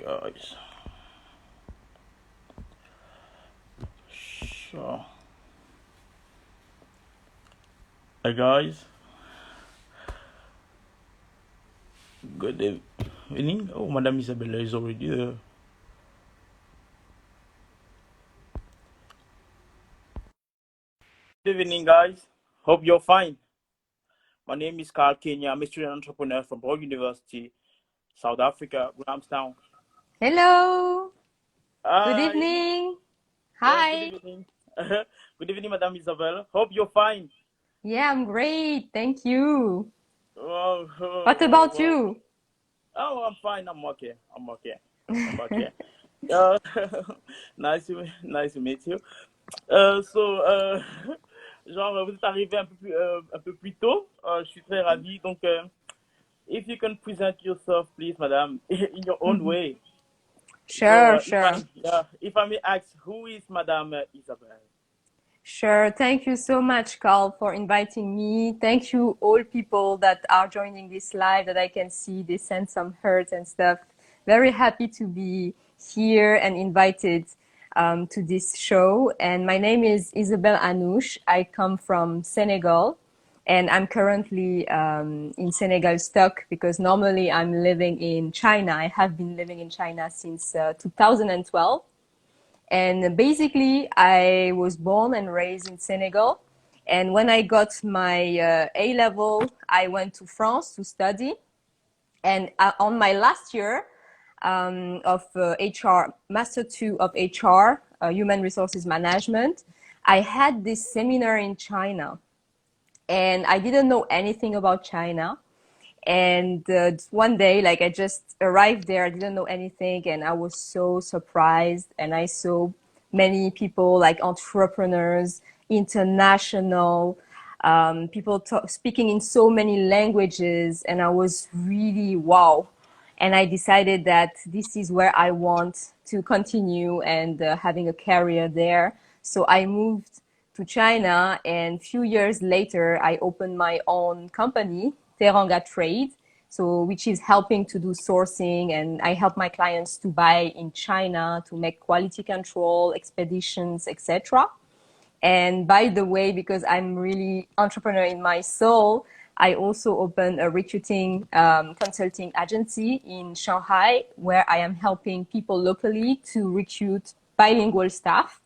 guys. So, hi guys, good evening. Oh, Madame Isabella is already there. Good evening, guys. Hope you're fine. My name is Carl Kenya. I'm a student entrepreneur from Broad University, South Africa, Grahamstown. Hello. Good Hi. evening. Yes, good Hi. evening. Good evening, Madame Isabella. Hope you're fine. Yeah, I'm great. Thank you. Oh, oh, What oh, about oh. you? Oh, I'm fine. I'm okay. I'm okay. I'm okay. Uh, nice to meet you. Genre, vous êtes arrivé un peu plus tôt. Je suis très ravi. Donc, if you can present yourself, please, madame, in your own Mhm. way. So, Sure, sure. if I may ask, who is Madame Isabel? Sure. Thank you so much, Carl, for inviting me. Thank you, all people that are joining this live that I can see. They send some hearts and stuff. Very happy to be here and invited to this show. And my name is Isabelle Anouche. I come from Senegal. And I'm currently in Senegal stuck because normally I'm living in China. I have been living in China since 2012. And basically, I was born and raised in Senegal. And when I got my A level, I went to France to study. And on my last year of HR, Master 2 of HR, Human Resources Management, I had this seminar in China. And I didn't know anything about China. And one day, like I just arrived there, I didn't know anything, and I was so surprised. And I saw many people, like entrepreneurs, international people speaking in so many languages, and I was really wow. And I decided that this is where I want to continue and having a career there. So I moved to China, and a few years later, I opened my own company, Teranga Trade, so which is helping to do sourcing, and I help my clients to buy in China to make quality control, expeditions, etc. And by the way, because I'm really entrepreneur in my soul, I also opened a recruiting consulting agency in Shanghai, where I am helping people locally to recruit bilingual staff.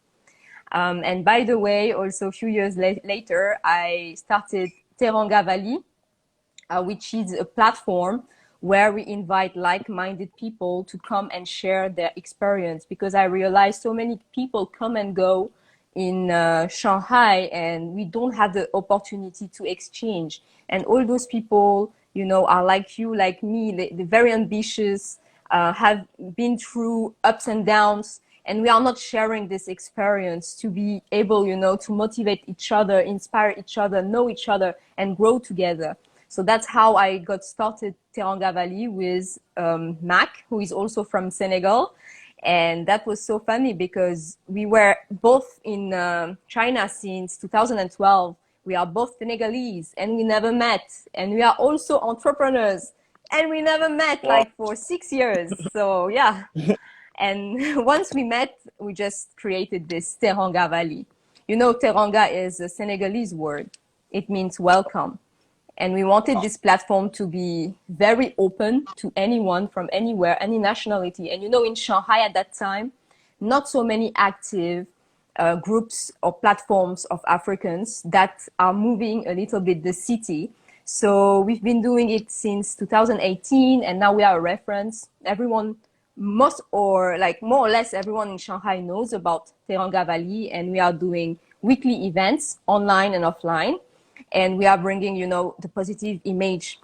And by the way, also a few years later, I started Teranga Valley, which is a platform where we invite like-minded people to come and share their experience, because I realized so many people come and go in Shanghai and we don't have the opportunity to exchange. And all those people, you know, are like you, like me, they're very ambitious, have been through ups and downs, and we are not sharing this experience to be able, you know, to motivate each other, inspire each other, know each other, and grow together. So that's how I got started Teranga Valley with Mac, who is also from Senegal. And that was so funny because we were both in China since 2012. We are both Senegalese and we never met. And we are also entrepreneurs and we never met Wow. like for 6 years. So yeah. And once we met, we just created this Teranga Valley. You know, Teranga is a Senegalese word. It means welcome. And we wanted this platform to be very open to anyone from anywhere, any nationality. And you know, in Shanghai at that time, not so many active groups or platforms of Africans that are moving a little bit the city. So we've been doing it since 2018, and now we are a reference. Everyone, most or like more or less everyone in Shanghai knows about Teranga Valley, and we are doing weekly events online and offline. And we are bringing, you know, the positive image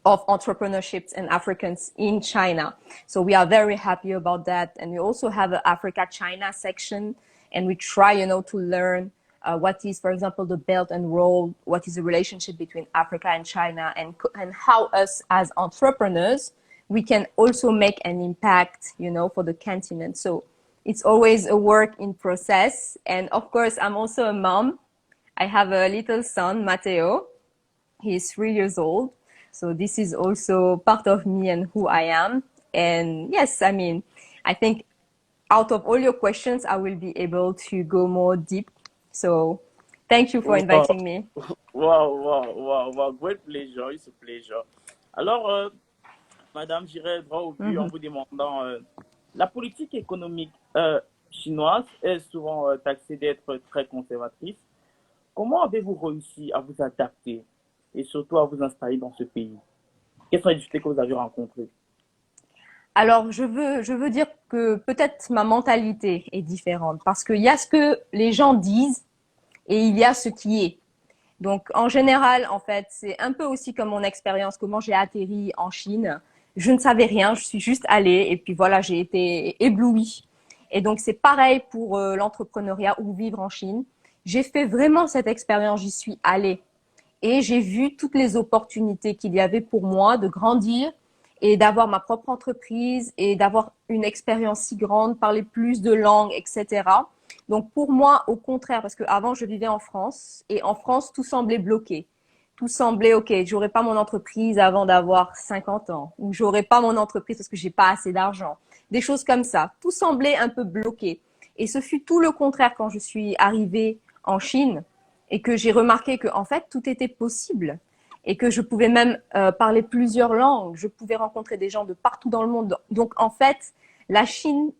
of entrepreneurships and Africans in China. So we are very happy about that. And we also have an Africa China section, and we try, you know, to learn what is, for example, the Belt and Road, what is the relationship between Africa and China, and how us as entrepreneurs, we can also make an impact, you know, for the continent. So it's always a work in process. And of course, I'm also a mom. I have a little son, Matteo. He is 3 years old. So this is also part of me and who I am. And yes, I mean, I think out of all your questions, I will be able to go more deep. So thank you for Wow, inviting me. wow. Great pleasure, it's a pleasure. Alors, madame, j'irai droit au but en Mhm. vous demandant, la politique économique chinoise est souvent taxée d'être très conservatrice. Comment avez-vous réussi à vous adapter et surtout à vous installer dans ce pays? Quelles sont les difficultés que vous avez rencontrées? Alors, je veux dire que peut-être ma mentalité est différente parce qu'il y a ce que les gens disent et il y a ce qui est. Donc, en général, en fait, c'est un peu aussi comme mon expérience, comment j'ai atterri en Chine. Je ne savais rien, je suis juste allée et puis voilà, j'ai été éblouie. Et donc, c'est pareil pour l'entrepreneuriat ou vivre en Chine. J'ai fait vraiment cette expérience, j'y suis allée et j'ai vu toutes les opportunités qu'il y avait pour moi de grandir et d'avoir ma propre entreprise et d'avoir une expérience si grande, parler plus de langues, etc. Donc pour moi, au contraire, parce qu'avant je vivais en France et en France tout semblait bloqué. Tout semblait ok, j'aurais pas mon entreprise avant d'avoir 50 ans ou j'aurais pas mon entreprise parce que j'ai pas assez d'argent. Des choses comme ça. Tout semblait un peu bloqué. Et ce fut tout le contraire quand je suis arrivée en Chine et que j'ai remarqué que en fait tout était possible et que je pouvais même parler plusieurs langues, je pouvais rencontrer des gens de partout dans le monde. Donc en fait, la Chine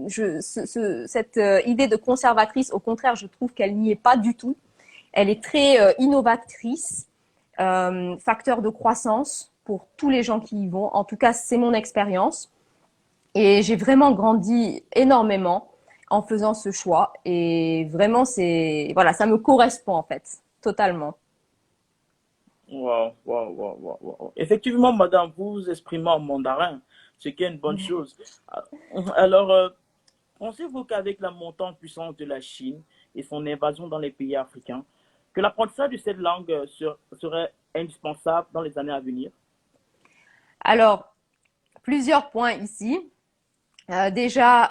cette idée de conservatrice, au contraire, je trouve qu'elle n'y est pas du tout. Elle est très innovatrice, facteur de croissance pour tous les gens qui y vont. En tout cas, c'est mon expérience. Et j'ai vraiment grandi énormément en faisant ce choix. Et vraiment, voilà, ça me correspond en fait, totalement. Wow. Effectivement, madame, vous vous exprimez en mandarin, ce qui est une bonne chose. Alors, pensez-vous qu'avec la montée en puissance de la Chine et son invasion dans les pays africains, que l'apprentissage de cette langue serait indispensable dans les années à venir? Alors, plusieurs points ici. Déjà,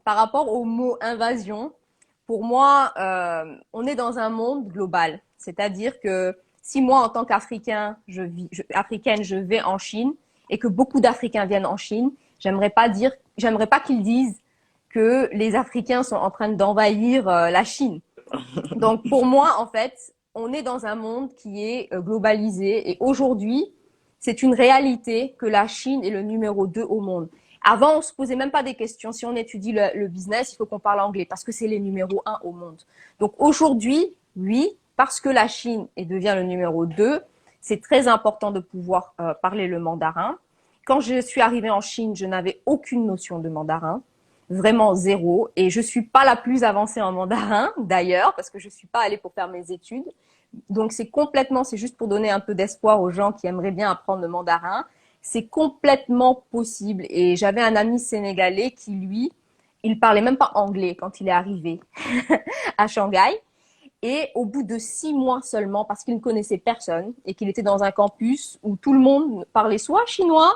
par rapport au mot invasion, pour moi, on est dans un monde global. C'est-à-dire que si moi, en tant qu'Africain, africaine, je vais en Chine et que beaucoup d'Africains viennent en Chine, j'aimerais pas qu'ils disent que les Africains sont en train d'envahir la Chine. Donc, pour moi, en fait, on est dans un monde qui est globalisé et aujourd'hui, c'est une réalité que la Chine est le numéro 2 au monde. Avant, on se posait même pas des questions. Si on étudie le business, il faut qu'on parle anglais parce que c'est les numéros 1 au monde. Donc aujourd'hui, oui, parce que la Chine devient le numéro 2, c'est très important de pouvoir parler le mandarin. Quand je suis arrivée en Chine, je n'avais aucune notion de mandarin, vraiment zéro. Et je suis pas la plus avancée en mandarin d'ailleurs parce que je suis pas allée pour faire mes études. Donc c'est juste pour donner un peu d'espoir aux gens qui aimeraient bien apprendre le mandarin. C'est complètement possible. Et j'avais un ami sénégalais qui, lui, il parlait même pas anglais quand il est arrivé à Shanghai. Et au bout de 6 mois seulement, parce qu'il ne connaissait personne et qu'il était dans un campus où tout le monde parlait soit chinois,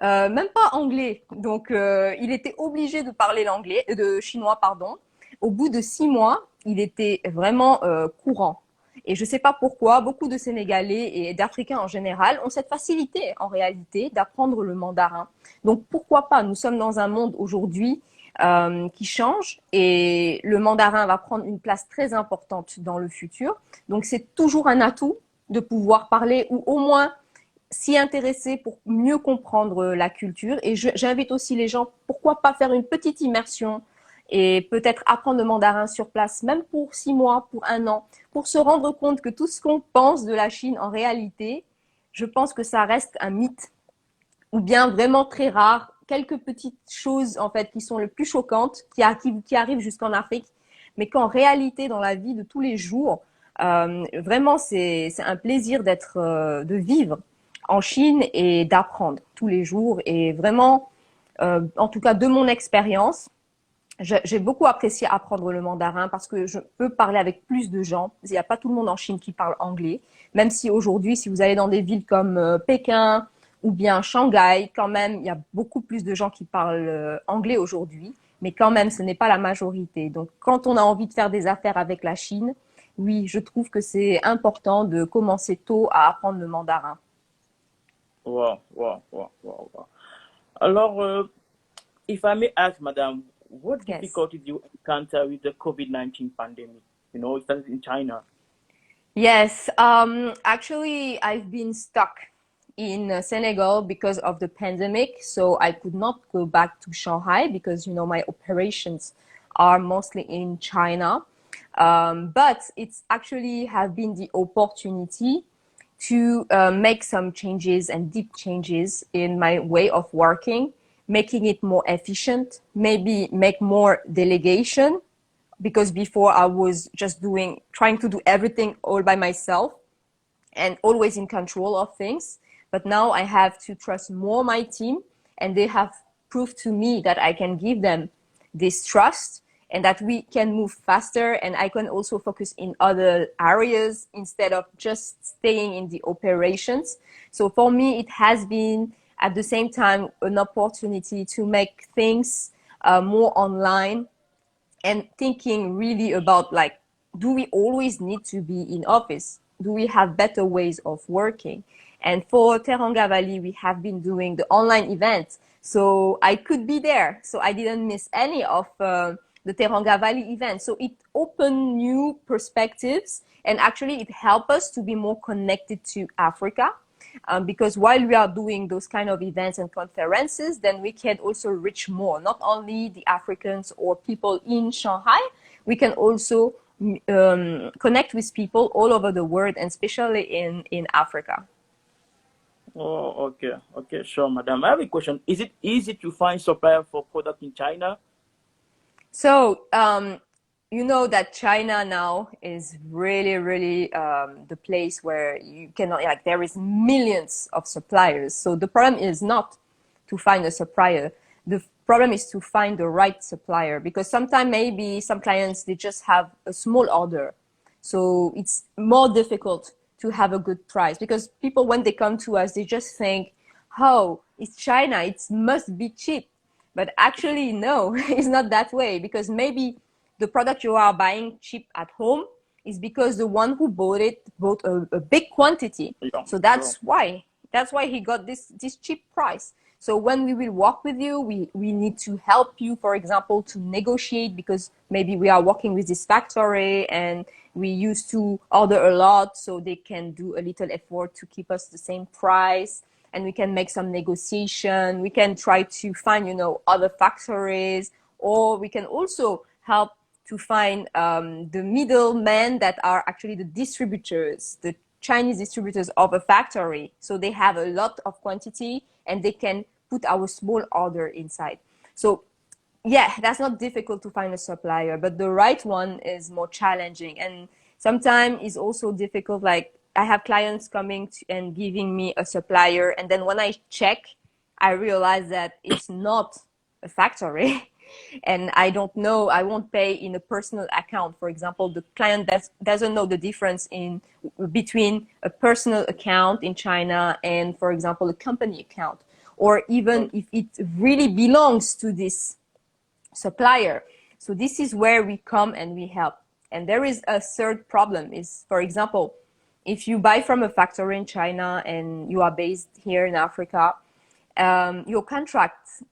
même pas anglais. Donc, il était obligé de parler l'anglais, de chinois, pardon. Au bout de 6 mois, il était vraiment courant. Et je ne sais pas pourquoi, beaucoup de Sénégalais et d'Africains en général ont cette facilité, en réalité, d'apprendre le mandarin. Donc, pourquoi pas? Nous sommes dans un monde aujourd'hui qui change et le mandarin va prendre une place très importante dans le futur. Donc, c'est toujours un atout de pouvoir parler ou au moins s'y intéresser pour mieux comprendre la culture. Et j'invite aussi les gens, pourquoi pas faire une petite immersion et peut-être apprendre le mandarin sur place, même pour 6 mois, pour un an, pour se rendre compte que tout ce qu'on pense de la Chine, en réalité, je pense que ça reste un mythe ou bien vraiment très rare. Quelques petites choses, en fait, qui sont les plus choquantes, qui arrivent jusqu'en Afrique, mais qu'en réalité, dans la vie de tous les jours, vraiment, c'est un plaisir de vivre en Chine et d'apprendre tous les jours. Et vraiment, en tout cas de mon expérience, j'ai beaucoup apprécié apprendre le mandarin parce que je peux parler avec plus de gens. Il n'y a pas tout le monde en Chine qui parle anglais, même si aujourd'hui, si vous allez dans des villes comme Pékin ou bien Shanghai, quand même, il y a beaucoup plus de gens qui parlent anglais aujourd'hui, mais quand même, ce n'est pas la majorité. Donc, quand on a envie de faire des affaires avec la Chine, oui, je trouve que c'est important de commencer tôt à apprendre le mandarin. Wow. Alors, if I may ask, Madam, what Yes. difficulties you encounter with the COVID-19 pandemic? You know, it started in China. Yes, actually, I've been stuck in Senegal because of the pandemic, so I could not go back to Shanghai because, my operations are mostly in China. But it's actually have been the opportunity to make some changes and deep changes in my way of working, making it more efficient, maybe make more delegation because before I was just trying to do everything all by myself and always in control of things. But now I have to trust more my team, and they have proved to me that I can give them this trust and that we can move faster, and I can also focus in other areas instead of just staying in the operations. So for me, it has been at the same time an opportunity to make things more online and thinking really about like, do we always need to be in office? Do we have better ways of working? And for Teranga Valley, we have been doing the online events. So I could be there. So I didn't miss any of the Teranga Valley event. So it opened new perspectives, and actually it helped us to be more connected to Africa. Because while we are doing those kind of events and conferences, then we can also reach more, not only the Africans or people in Shanghai, we can also connect with people all over the world, and especially in Africa. Oh, okay. Okay, sure, Madam. I have a question. Is it easy to find supplier for product in China? So, you know that China now is really, really the place where you cannot, like, there is millions of suppliers. So the problem is not to find a supplier. The problem is to find the right supplier, because sometimes maybe some clients, they just have a small order. So it's more difficult to have a good price, because people, when they come to us, they just think, oh, it's China, it must be cheap. But actually, no, it's not that way, because maybe the product you are buying cheap at home is because the one who bought it bought a big quantity. Yeah, So sure. that's why he got this cheap price. So when we will work with you, we need to help you, for example, to negotiate, because maybe we are working with this factory and we used to order a lot, so they can do a little effort to keep us the same price, and we can make some negotiation. We can try to find, other factories, or we can also help to find the middlemen that are actually the distributors, the Chinese distributors of a factory. So they have a lot of quantity and they can put our small order inside. So yeah, that's not difficult to find a supplier, but the right one is more challenging. And sometimes it's also difficult. Like, I have clients coming and giving me a supplier, and then when I check, I realize that it's not a factory. And I don't know, I won't pay in a personal account. For example, the client doesn't know the difference in between a personal account in China and, for example, a company account, or even Okay. if it really belongs to this supplier. So this is where we come and we help. And there is a third problem is, for example, if you buy from a factory in China and you are based here in Africa, your contract,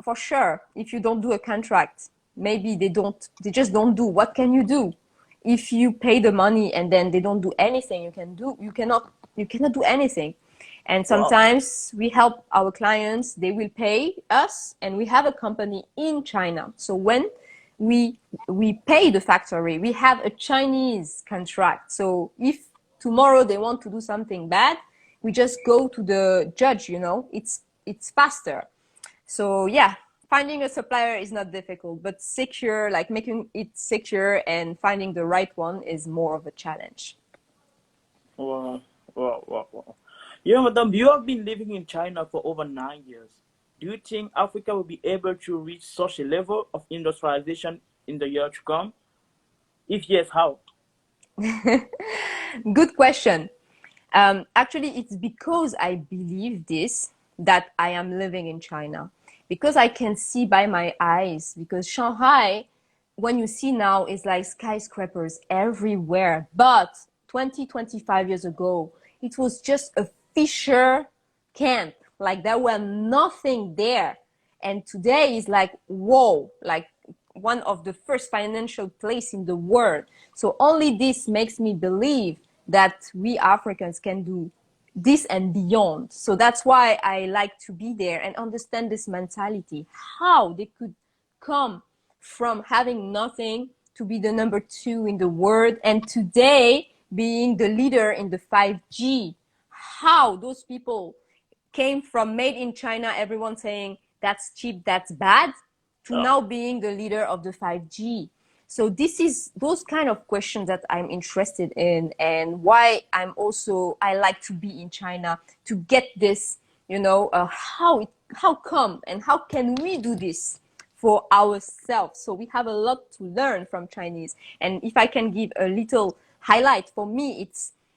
for sure, if you don't do a contract, maybe they just don't do. What can you do? If you pay the money and then they don't do anything, you cannot do anything. And Wow. sometimes we help our clients, they will pay us, and we have a company in China. So when we we pay the factory, we have a Chinese contract. So if tomorrow they want to do something bad, we just go to the judge, it's faster. So yeah, finding a supplier is not difficult, but secure, like making it secure and finding the right one is more of a challenge. Wow. Wow. Wow. Wow. Yeah, Madam, you have been living in China for over 9 years. Do you think Africa will be able to reach such a level of industrialization in the year to come? If yes, how? Good question. Actually, it's because I believe this that I am living in China. Because I can see by my eyes. Because Shanghai, when you see now, is like skyscrapers everywhere. But 20, 25 years ago, it was just a fisher camp. like there were nothing there. And today is like, whoa, like one of the first financial place in the world. So only this makes me believe that we Africans can do this and beyond. So that's why I like to be there and understand this mentality, how they could come from having nothing to be the number 2 in the world, and today being the leader in the 5G. How those people came from made in China, everyone saying that's cheap, that's bad, to Yeah. now being the leader of the 5G. So this is those kind of questions that I'm interested in, and why I like to be in China to get this, how come and how can we do this for ourselves. So we have a lot to learn from Chinese. And if I can give a little highlight, for me,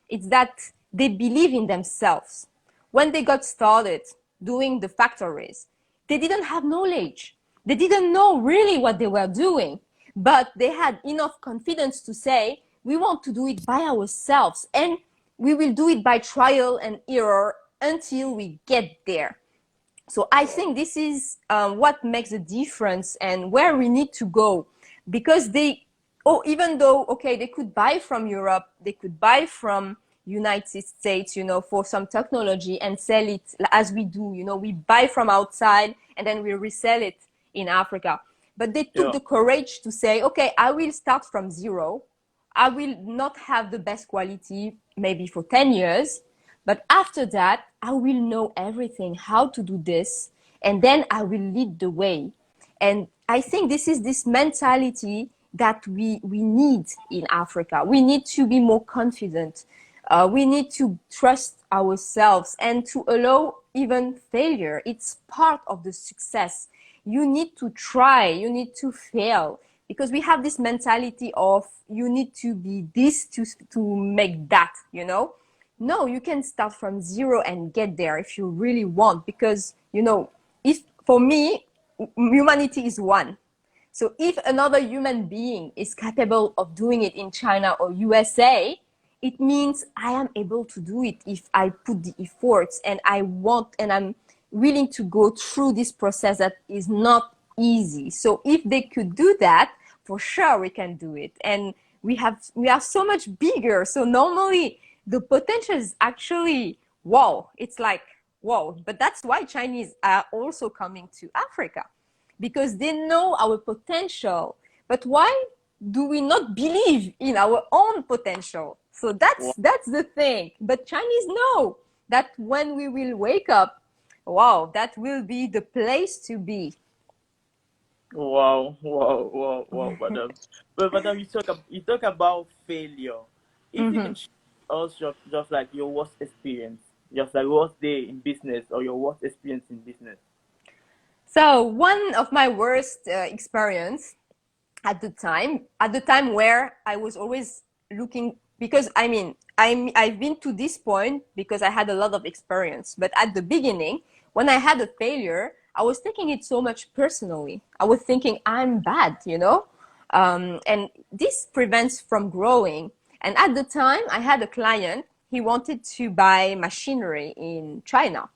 it's that they believe in themselves. When they got started doing the factories, they didn't have knowledge. They didn't know really what they were doing, but they had enough confidence to say, we want to do it by ourselves, and we will do it by trial and error until we get there. So I think this is what makes a difference and where we need to go, because even though, okay, they could buy from Europe, they could buy from United States, for some technology and sell it as we do, we buy from outside and then we resell it in Africa. But they took Yeah. the courage to say, okay, I will start from zero. I will not have the best quality maybe for 10 years, but after that, I will know everything, how to do this, and then I will lead the way. And I think this is this mentality that we need in Africa. We need to be more confident. We need to trust ourselves and to allow even failure. It's part of the success. You need to try, you need to fail, because we have this mentality of you need to be this to make that, No, you can start from zero and get there if you really want, because, if for me, humanity is one. So if another human being is capable of doing it in China or USA, it means I am able to do it if I put the efforts and I want, and I'm willing to go through this process that is not easy. So if they could do that, for sure we can do it. And we are so much bigger. So normally the potential is actually, wow, it's like, wow. But that's why Chinese are also coming to Africa, because they know our potential. But why do we not believe in our own potential? So Wow. that's the thing. But Chinese know that when we will wake up, wow, that will be the place to be. Wow, wow, wow, wow, madam. But madam, you talk about failure. If you Mm-hmm. can share us just like your worst experience, just like worst day in business or your worst experience in business. So one of my worst experience at the time where I was always looking, because I've been to this point because I had a lot of experience. But at the beginning, when I had a failure, I was taking it so much personally. I was thinking I'm bad. And this prevents from growing. And at the time, I had a client. He wanted to buy machinery in China.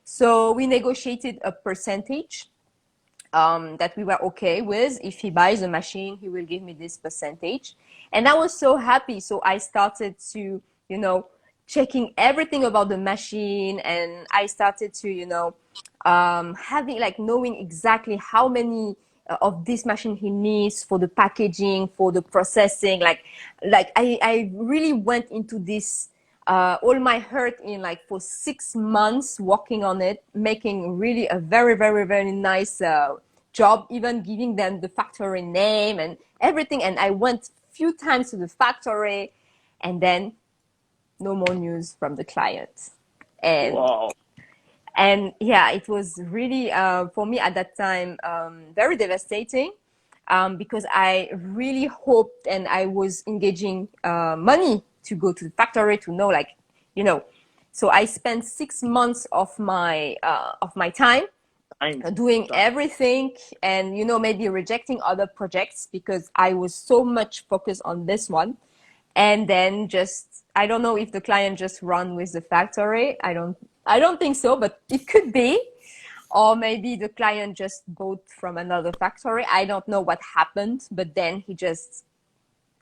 So we negotiated a percentage that we were okay with. If he buys a machine, he will give me this percentage. And I was so happy. So I started to, checking everything about the machine. And I started to, having like knowing exactly how many of this machine he needs for the packaging, for the processing. I really went into this all my heart in like for 6 months working on it, making really a very, very, very nice job, even giving them the factory name and everything. And I went few times to the factory, and then no more news from the client. And Wow, yeah, it was really for me at that time very devastating, because I really hoped and I was engaging money to go to the factory to know, like, you know. So I spent 6 months of my time time, doing time. everything, and maybe rejecting other projects because I was so much focused on this one. And then just, I don't know if the client just run with the factory. I don't I don't think so, but it could be. Or maybe the client just bought from another factory. I don't know what happened, but then he just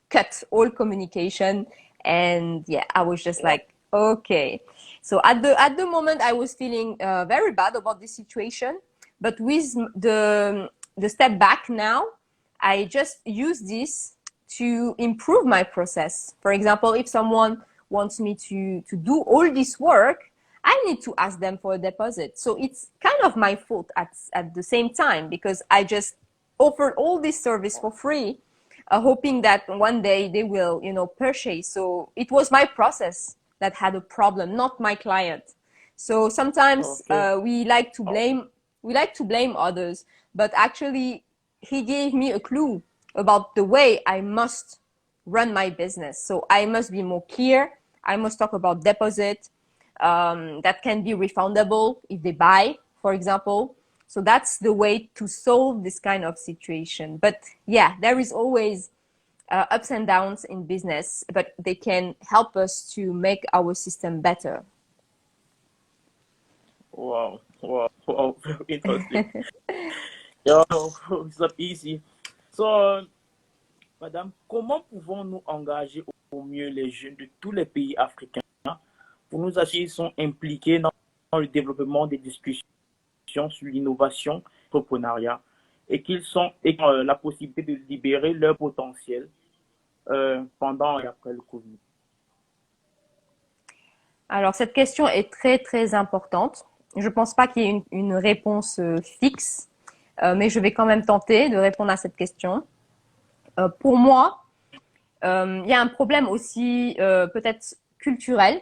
cut all communication. And yeah, I was just Wow. like, okay. So at the moment, I was feeling very bad about this situation. But with the step back now, I just use this to improve my process. For example, if someone wants me to do all this work, I need to ask them for a deposit. So it's kind of my fault at the same time because I just offered all this service for free, hoping that one day they will, purchase. So it was my process that had a problem, not my client. So sometimes Okay. Wow. we like to blame others, but actually he gave me a clue about the way I must run my business. So I must be more clear. I must talk about deposit that can be refundable if they buy, for example. So that's the way to solve this kind of situation. But yeah, there is always ups and downs in business, but they can help us to make our system better. Wow. Wow. Wow. Very interesting. Yeah, it's not easy. So, madame, comment pouvons-nous engager au mieux les jeunes de tous les pays africains pour nous assurer qu'ils sont impliqués dans le développement des discussions sur l'innovation, l'entrepreneuriat et qu'ils ont la possibilité de libérer leur potentiel pendant et après le Covid? Alors, cette question est très, très importante. Je ne pense pas qu'il y ait une réponse fixe, mais je vais quand même tenter de répondre à cette question. Pour moi, il y a un problème aussi peut-être culturel.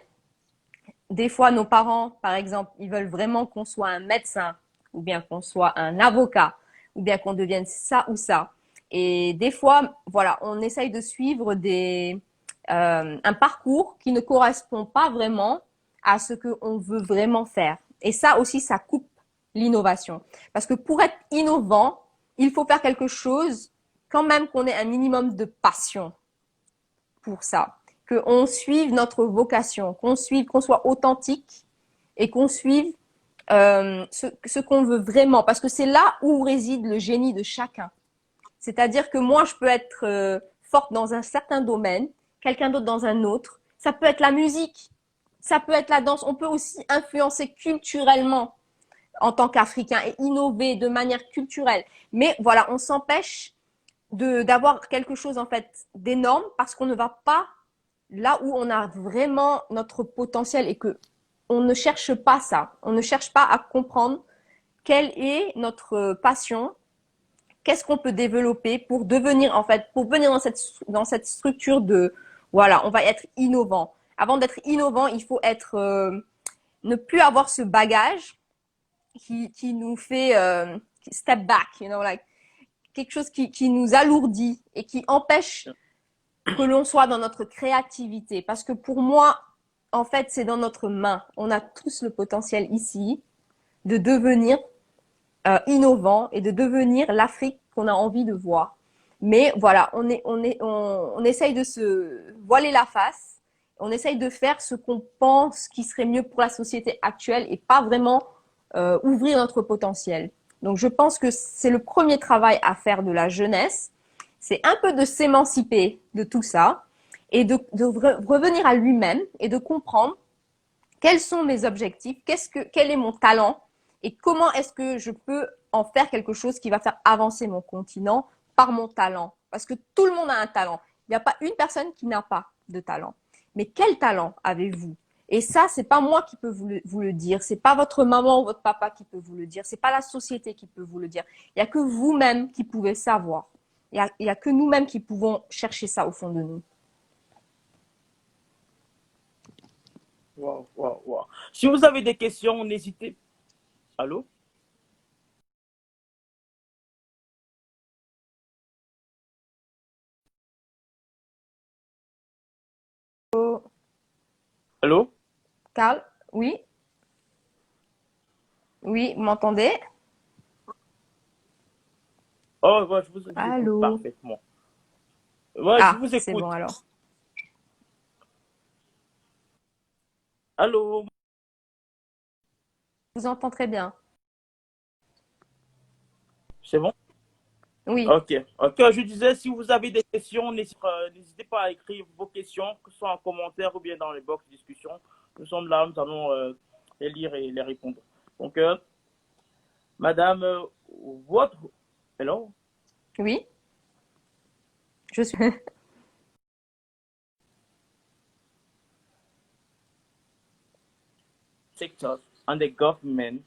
Des fois, nos parents, par exemple, ils veulent vraiment qu'on soit un médecin, ou bien qu'on soit un avocat, ou bien qu'on devienne ça ou ça. Et des fois, voilà, on essaye de suivre un parcours qui ne correspond pas vraiment à ce qu'on veut vraiment faire. Et ça aussi, ça coupe l'innovation. Parce que pour être innovant, il faut faire quelque chose quand même qu'on ait un minimum de passion pour ça, qu'on suive notre vocation, qu'on soit authentique et qu'on suive ce qu'on veut vraiment, parce que c'est là où réside le génie de chacun. C'est-à-dire que moi, je peux être forte dans un certain domaine, quelqu'un d'autre dans un autre. Ça peut être la musique, ça peut être la danse. On peut aussi influencer culturellement en tant qu'Africain et innover de manière culturelle. Mais voilà, on s'empêche d'avoir quelque chose en fait d'énorme parce qu'on ne va pas là où on a vraiment notre potentiel et que on ne cherche pas ça. On ne cherche pas à comprendre quelle est notre passion, qu'est-ce qu'on peut développer pour devenir en fait, pour venir dans cette structure de voilà, on va être innovant. Avant d'être innovant, il faut être ne plus avoir ce bagage qui nous fait step back, like quelque chose qui nous alourdit et qui empêche que l'on soit dans notre créativité. Parce que pour moi, en fait, c'est dans notre main. On a tous le potentiel ici de devenir innovant et de devenir l'Afrique qu'on a envie de voir. Mais voilà, on essaye de se voiler la face. On essaye de faire ce qu'on pense qui serait mieux pour la société actuelle et pas vraiment ouvrir notre potentiel. Donc, je pense que c'est le premier travail à faire de la jeunesse. C'est un peu de s'émanciper de tout ça et de revenir à lui-même et de comprendre quels sont mes objectifs, quel est mon talent et comment est-ce que je peux en faire quelque chose qui va faire avancer mon continent par mon talent. Parce que tout le monde a un talent. Il n'y a pas une personne qui n'a pas de talent. Mais quel talent avez-vous? Et ça, c'est pas moi qui peux vous le dire. C'est pas votre maman ou votre papa qui peut vous le dire. C'est pas la société qui peut vous le dire. Il y a que vous-même qui pouvez savoir. Il y a que nous-mêmes qui pouvons chercher ça au fond de nous. Wow, wow, wow. Si vous avez des questions, n'hésitez. Allô? Oh, Allô? Carl, oui, oui, vous m'entendez? Oh, ouais, je vous écoute Allô? parfaitement. Ouais, je Ah, vous c'est bon écoute. alors. Allô? Je vous entends très bien. C'est bon? Oui. Ok. Ok, je disais, si vous avez des questions, n'hésitez pas à écrire vos questions, que ce soit en commentaire ou bien dans les box discussion. Nous sommes là, nous allons les lire et les répondre. Donc, madame, votre... Hello? Oui. Je suis. TikTok and the government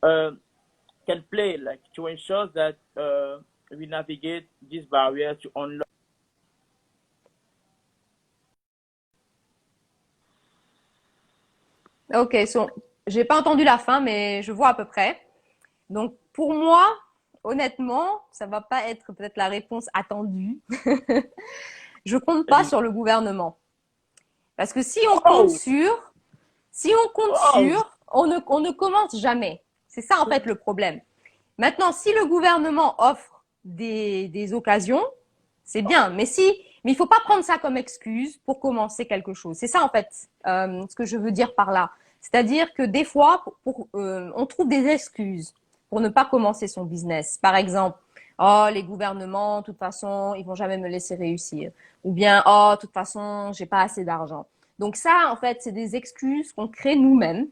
uh, can play like to ensure that we navigate this barrier to unlock. Ok, so, j'ai pas entendu la fin, mais je vois à peu près. Donc, pour moi, honnêtement, ça va pas être peut-être la réponse attendue. Je compte pas sur le gouvernement. Parce que Oh, si on compte oh, sur, on ne commence jamais. C'est ça, en fait, le problème. Maintenant, si le gouvernement offre des occasions, c'est bien. Mais il faut pas prendre ça comme excuse pour commencer quelque chose. C'est ça, en fait, ce que je veux dire par là. C'est-à-dire que des fois, on trouve des excuses pour ne pas commencer son business. Par exemple, oh, les gouvernements, de toute façon, ils vont jamais me laisser réussir. Ou bien, oh, de toute façon, j'ai pas assez d'argent. Donc ça, en fait, c'est des excuses qu'on crée nous-mêmes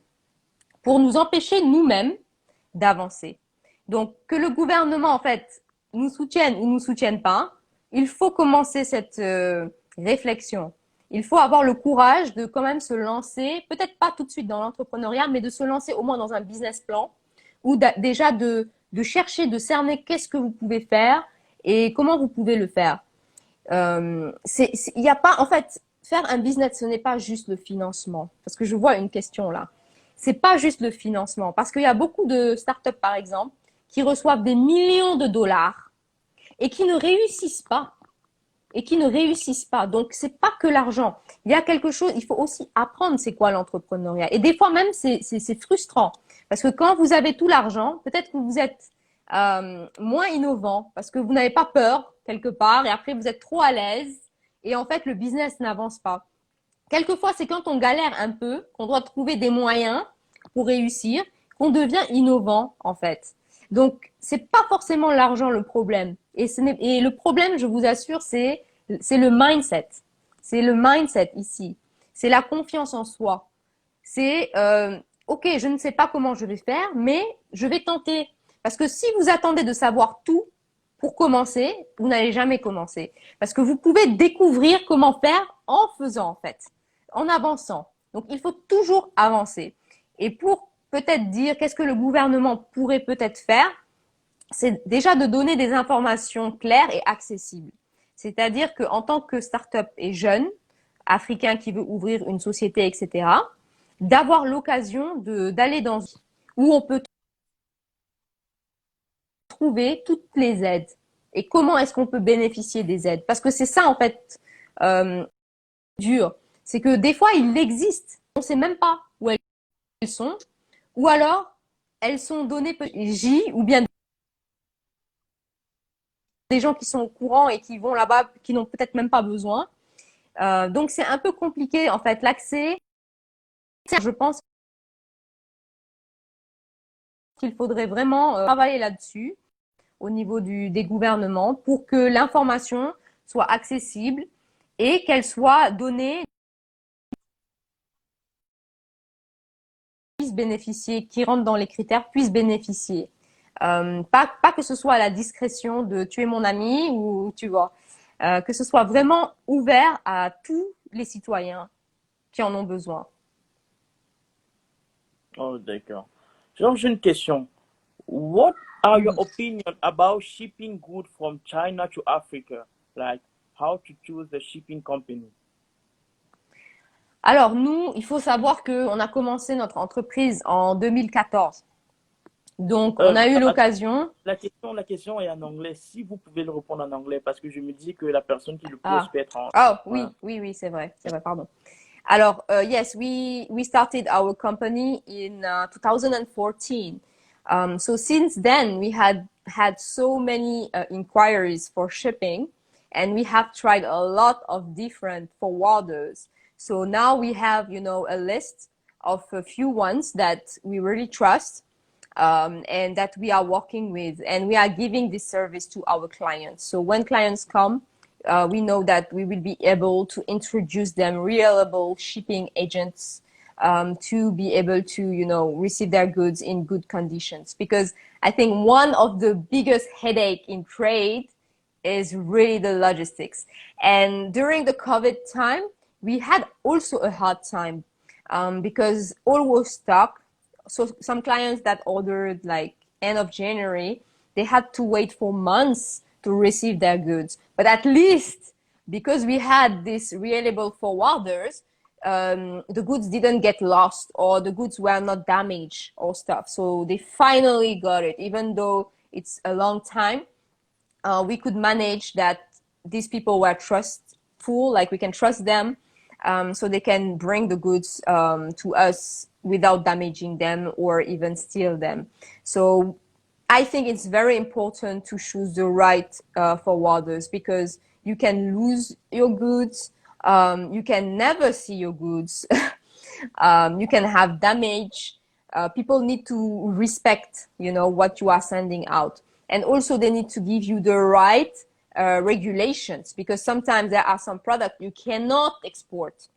pour nous empêcher nous-mêmes d'avancer. Donc, que le gouvernement, en fait, nous soutienne ou nous soutienne pas, il faut commencer cette réflexion. Il faut avoir le courage de quand même se lancer, peut-être pas tout de suite dans l'entrepreneuriat, mais de se lancer au moins dans un business plan ou déjà de chercher, de cerner qu'est-ce que vous pouvez faire et comment vous pouvez le faire. Il y a pas, en fait, faire un business, ce n'est pas juste le financement. Parce que je vois une question là. C'est pas juste le financement. Parce qu'il y a beaucoup de startups, par exemple, qui reçoivent des millions de dollars et qui ne réussissent pas. Et qui ne réussissent pas. Donc, c'est pas que l'argent. Il y a quelque chose, il faut aussi apprendre c'est quoi l'entrepreneuriat. Et des fois même, c'est frustrant. Parce que quand vous avez tout l'argent, peut-être que vous êtes moins innovant parce que vous n'avez pas peur quelque part et après vous êtes trop à l'aise et en fait le business n'avance pas. Quelquefois, c'est quand on galère un peu, qu'on doit trouver des moyens pour réussir, qu'on devient innovant en fait. Donc, c'est pas forcément l'argent le problème. Et le problème, je vous assure, c'est le mindset. C'est le mindset ici. C'est la confiance en soi. C'est ok, je ne sais pas comment je vais faire, mais je vais tenter. Parce que si vous attendez de savoir tout pour commencer, vous n'allez jamais commencer. Parce que vous pouvez découvrir comment faire en faisant, en fait, en avançant. Donc, il faut toujours avancer. Et pour peut-être dire qu'est-ce que le gouvernement pourrait peut-être faire, c'est déjà de donner des informations claires et accessibles. C'est-à-dire qu'en tant que start-up et jeune, africain qui veut ouvrir une société, etc., d'avoir l'occasion d'aller dans où on peut trouver toutes les aides et comment est-ce qu'on peut bénéficier des aides. Parce que c'est ça, en fait, dur. C'est que des fois, il existe. On ne sait même pas où elles sont. Ou alors, elles sont données J ou bien des gens qui sont au courant et qui vont là-bas, qui n'ont peut-être même pas besoin. Donc, c'est un peu compliqué, en fait, l'accès. Je pense qu'il faudrait vraiment travailler là-dessus au niveau des gouvernements pour que l'information soit accessible et qu'elle soit donnée, puisse bénéficier, qui rentrent dans les critères, puissent bénéficier. Pas que ce soit à la discrétion de tu es mon ami ou tu vois, que ce soit vraiment ouvert à tous les citoyens qui en ont besoin. oh, d'accord. Genre, j'ai une question. What are your Oui. opinion about shipping goods from China to Africa? Like how to choose the shipping company? Alors nous, il faut savoir qu'on a commencé notre entreprise en 2014. Donc on a eu Madame, l'occasion. la question est en anglais. Si vous pouvez le répondre en anglais, parce que je me dis que la personne qui le pose Ah, peut être en... oh Ouais. oui, c'est vrai, pardon. Alors, yes, we started our company in 2014. So since then, we had so many inquiries for shipping, and we have tried a lot of different forwarders. So now we have, you know, a list of a few ones that we really trust, and that we are working with, and we are giving this service to our clients. So when clients come, we know that we will be able to introduce them reliable shipping agents, to be able to, receive their goods in good conditions. Because I think one of the biggest headache in trade is really the logistics. And during the COVID time, we had also a hard time, because all was stuck. So some clients that ordered like end of January, they had to wait for months to receive their goods. But at least because we had these reliable forwarders, the goods didn't get lost, or the goods were not damaged or stuff. So they finally got it, even though it's a long time. We could manage that. These people were trustful, like we can trust them, so they can bring the goods to us without damaging them or even steal them. So I think it's very important to choose the right forwarders, because you can lose your goods, you can never see your goods, you can have damage. People need to respect, what you are sending out. And also they need to give you the right regulations, because sometimes there are some products you cannot export.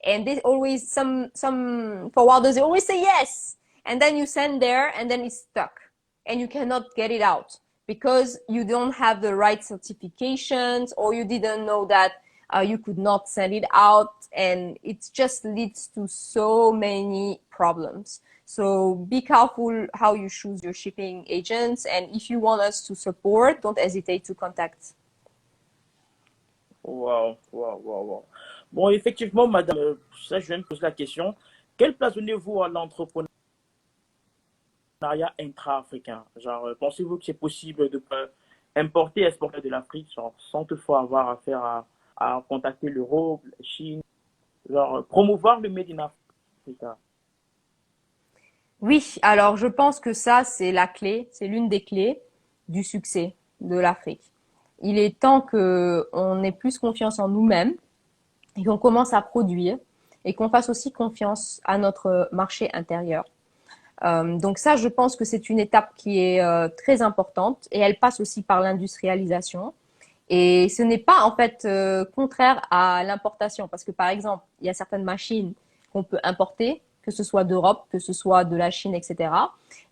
And they always, some forwarders, they always say yes. And then you send there and then it's stuck and you cannot get it out because you don't have the right certifications, or you didn't know that you could not send it out. And it just leads to so many problems. So be careful how you choose your shipping agents. And if you want us to support, don't hesitate to contact. Wow, wow, wow, wow. Bon, effectivement, madame, ça, je viens de poser la question. Quelle place donnez-vous à l'entrepreneuriat intra-africain? Genre, pensez-vous que c'est possible de importer et exporter de l'Afrique, genre, sans toutefois avoir affaire à contacter l'Europe, la Chine, genre, promouvoir le Made in Africa? Oui, alors je pense que ça, c'est la clé, c'est l'une des clés du succès de l'Afrique. Il est temps qu'on ait plus confiance en nous-mêmes et qu'on commence à produire et qu'on fasse aussi confiance à notre marché intérieur. Donc ça, je pense que c'est une étape qui est très importante, et elle passe aussi par l'industrialisation. Et ce n'est pas en fait contraire à l'importation, parce que par exemple, il y a certaines machines qu'on peut importer, que ce soit d'Europe, que ce soit de la Chine, etc.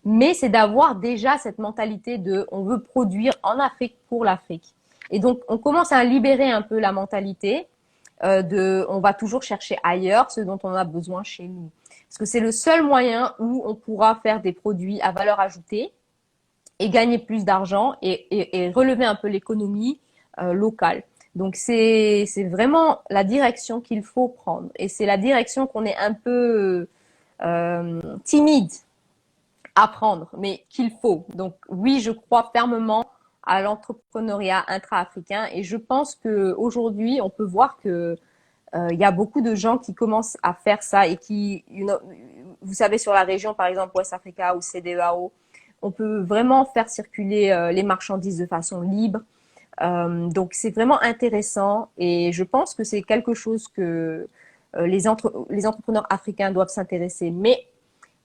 Mais c'est d'avoir déjà cette mentalité de on veut produire en Afrique pour l'Afrique. Et donc, on commence à libérer un peu la mentalité de on va toujours chercher ailleurs ce dont on a besoin chez nous. Parce que c'est le seul moyen où on pourra faire des produits à valeur ajoutée et gagner plus d'argent et relever un peu l'économie locale. Donc c'est vraiment la direction qu'il faut prendre, et c'est la direction qu'on est un peu timide à prendre, mais qu'il faut. Donc oui, je crois fermement à l'entrepreneuriat intra-africain, et je pense qu'aujourd'hui, on peut voir que il y a beaucoup de gens qui commencent à faire ça, et qui, vous savez, sur la région, par exemple, West Africa ou CEDEAO, on peut vraiment faire circuler les marchandises de façon libre. Donc, c'est vraiment intéressant, et je pense que c'est quelque chose que les entrepreneurs africains doivent s'intéresser. Mais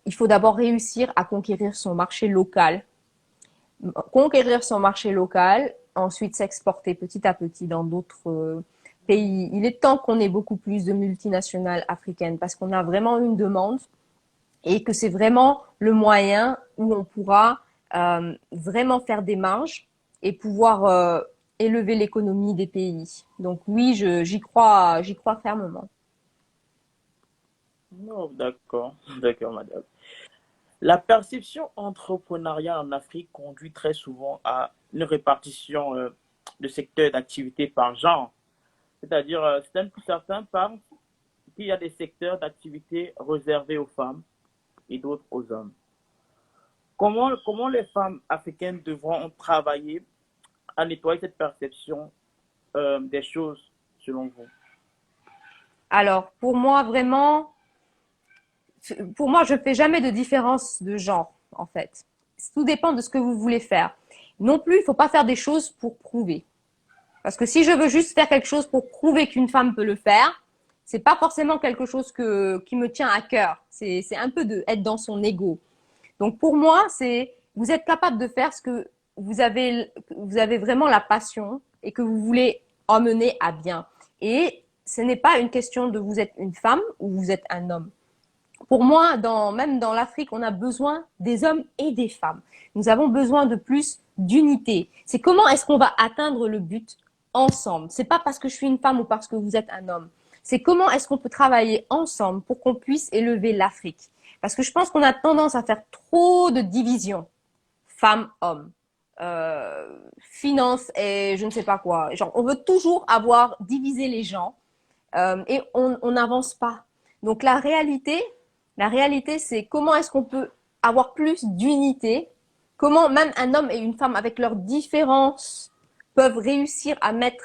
il faut d'abord réussir à conquérir son marché local. Conquérir son marché local, ensuite s'exporter petit à petit dans d'autres pays. Il est temps qu'on ait beaucoup plus de multinationales africaines, parce qu'on a vraiment une demande, et que c'est vraiment le moyen où on pourra vraiment faire des marges et pouvoir élever l'économie des pays. Donc oui, j'y crois fermement. Non, d'accord, d'accord, madame. La perception entrepreneuriale en Afrique conduit très souvent à une répartition de secteurs d'activité par genre. C'est-à-dire, certains pensent qu'il y a des secteurs d'activité réservés aux femmes et d'autres aux hommes. Comment les femmes africaines devront travailler à nettoyer cette perception des choses, selon vous? Alors, pour moi, vraiment, je fais jamais de différence de genre, en fait. Tout dépend de ce que vous voulez faire. Non plus, il faut pas faire des choses pour prouver. Parce que si je veux juste faire quelque chose pour prouver qu'une femme peut le faire, C'est pas forcément quelque chose qui me tient à cœur. C'est un peu de être dans son ego. Donc pour moi, c'est vous êtes capable de faire ce que vous avez vraiment la passion et que vous voulez emmener à bien. Et ce n'est pas une question de vous êtes une femme ou vous êtes un homme. Pour moi, même dans l'Afrique, on a besoin des hommes et des femmes. Nous avons besoin de plus d'unité. C'est comment est-ce qu'on va atteindre le but ensemble. C'est pas parce que je suis une femme ou parce que vous êtes un homme. C'est comment est-ce qu'on peut travailler ensemble pour qu'on puisse élever l'Afrique. Parce que je pense qu'on a tendance à faire trop de divisions. Femmes-hommes. Finance et je ne sais pas quoi. Genre, on veut toujours avoir divisé les gens et on n'avance pas. Donc la réalité, c'est comment est-ce qu'on peut avoir plus d'unité, comment même un homme et une femme avec leurs différences peuvent réussir à mettre,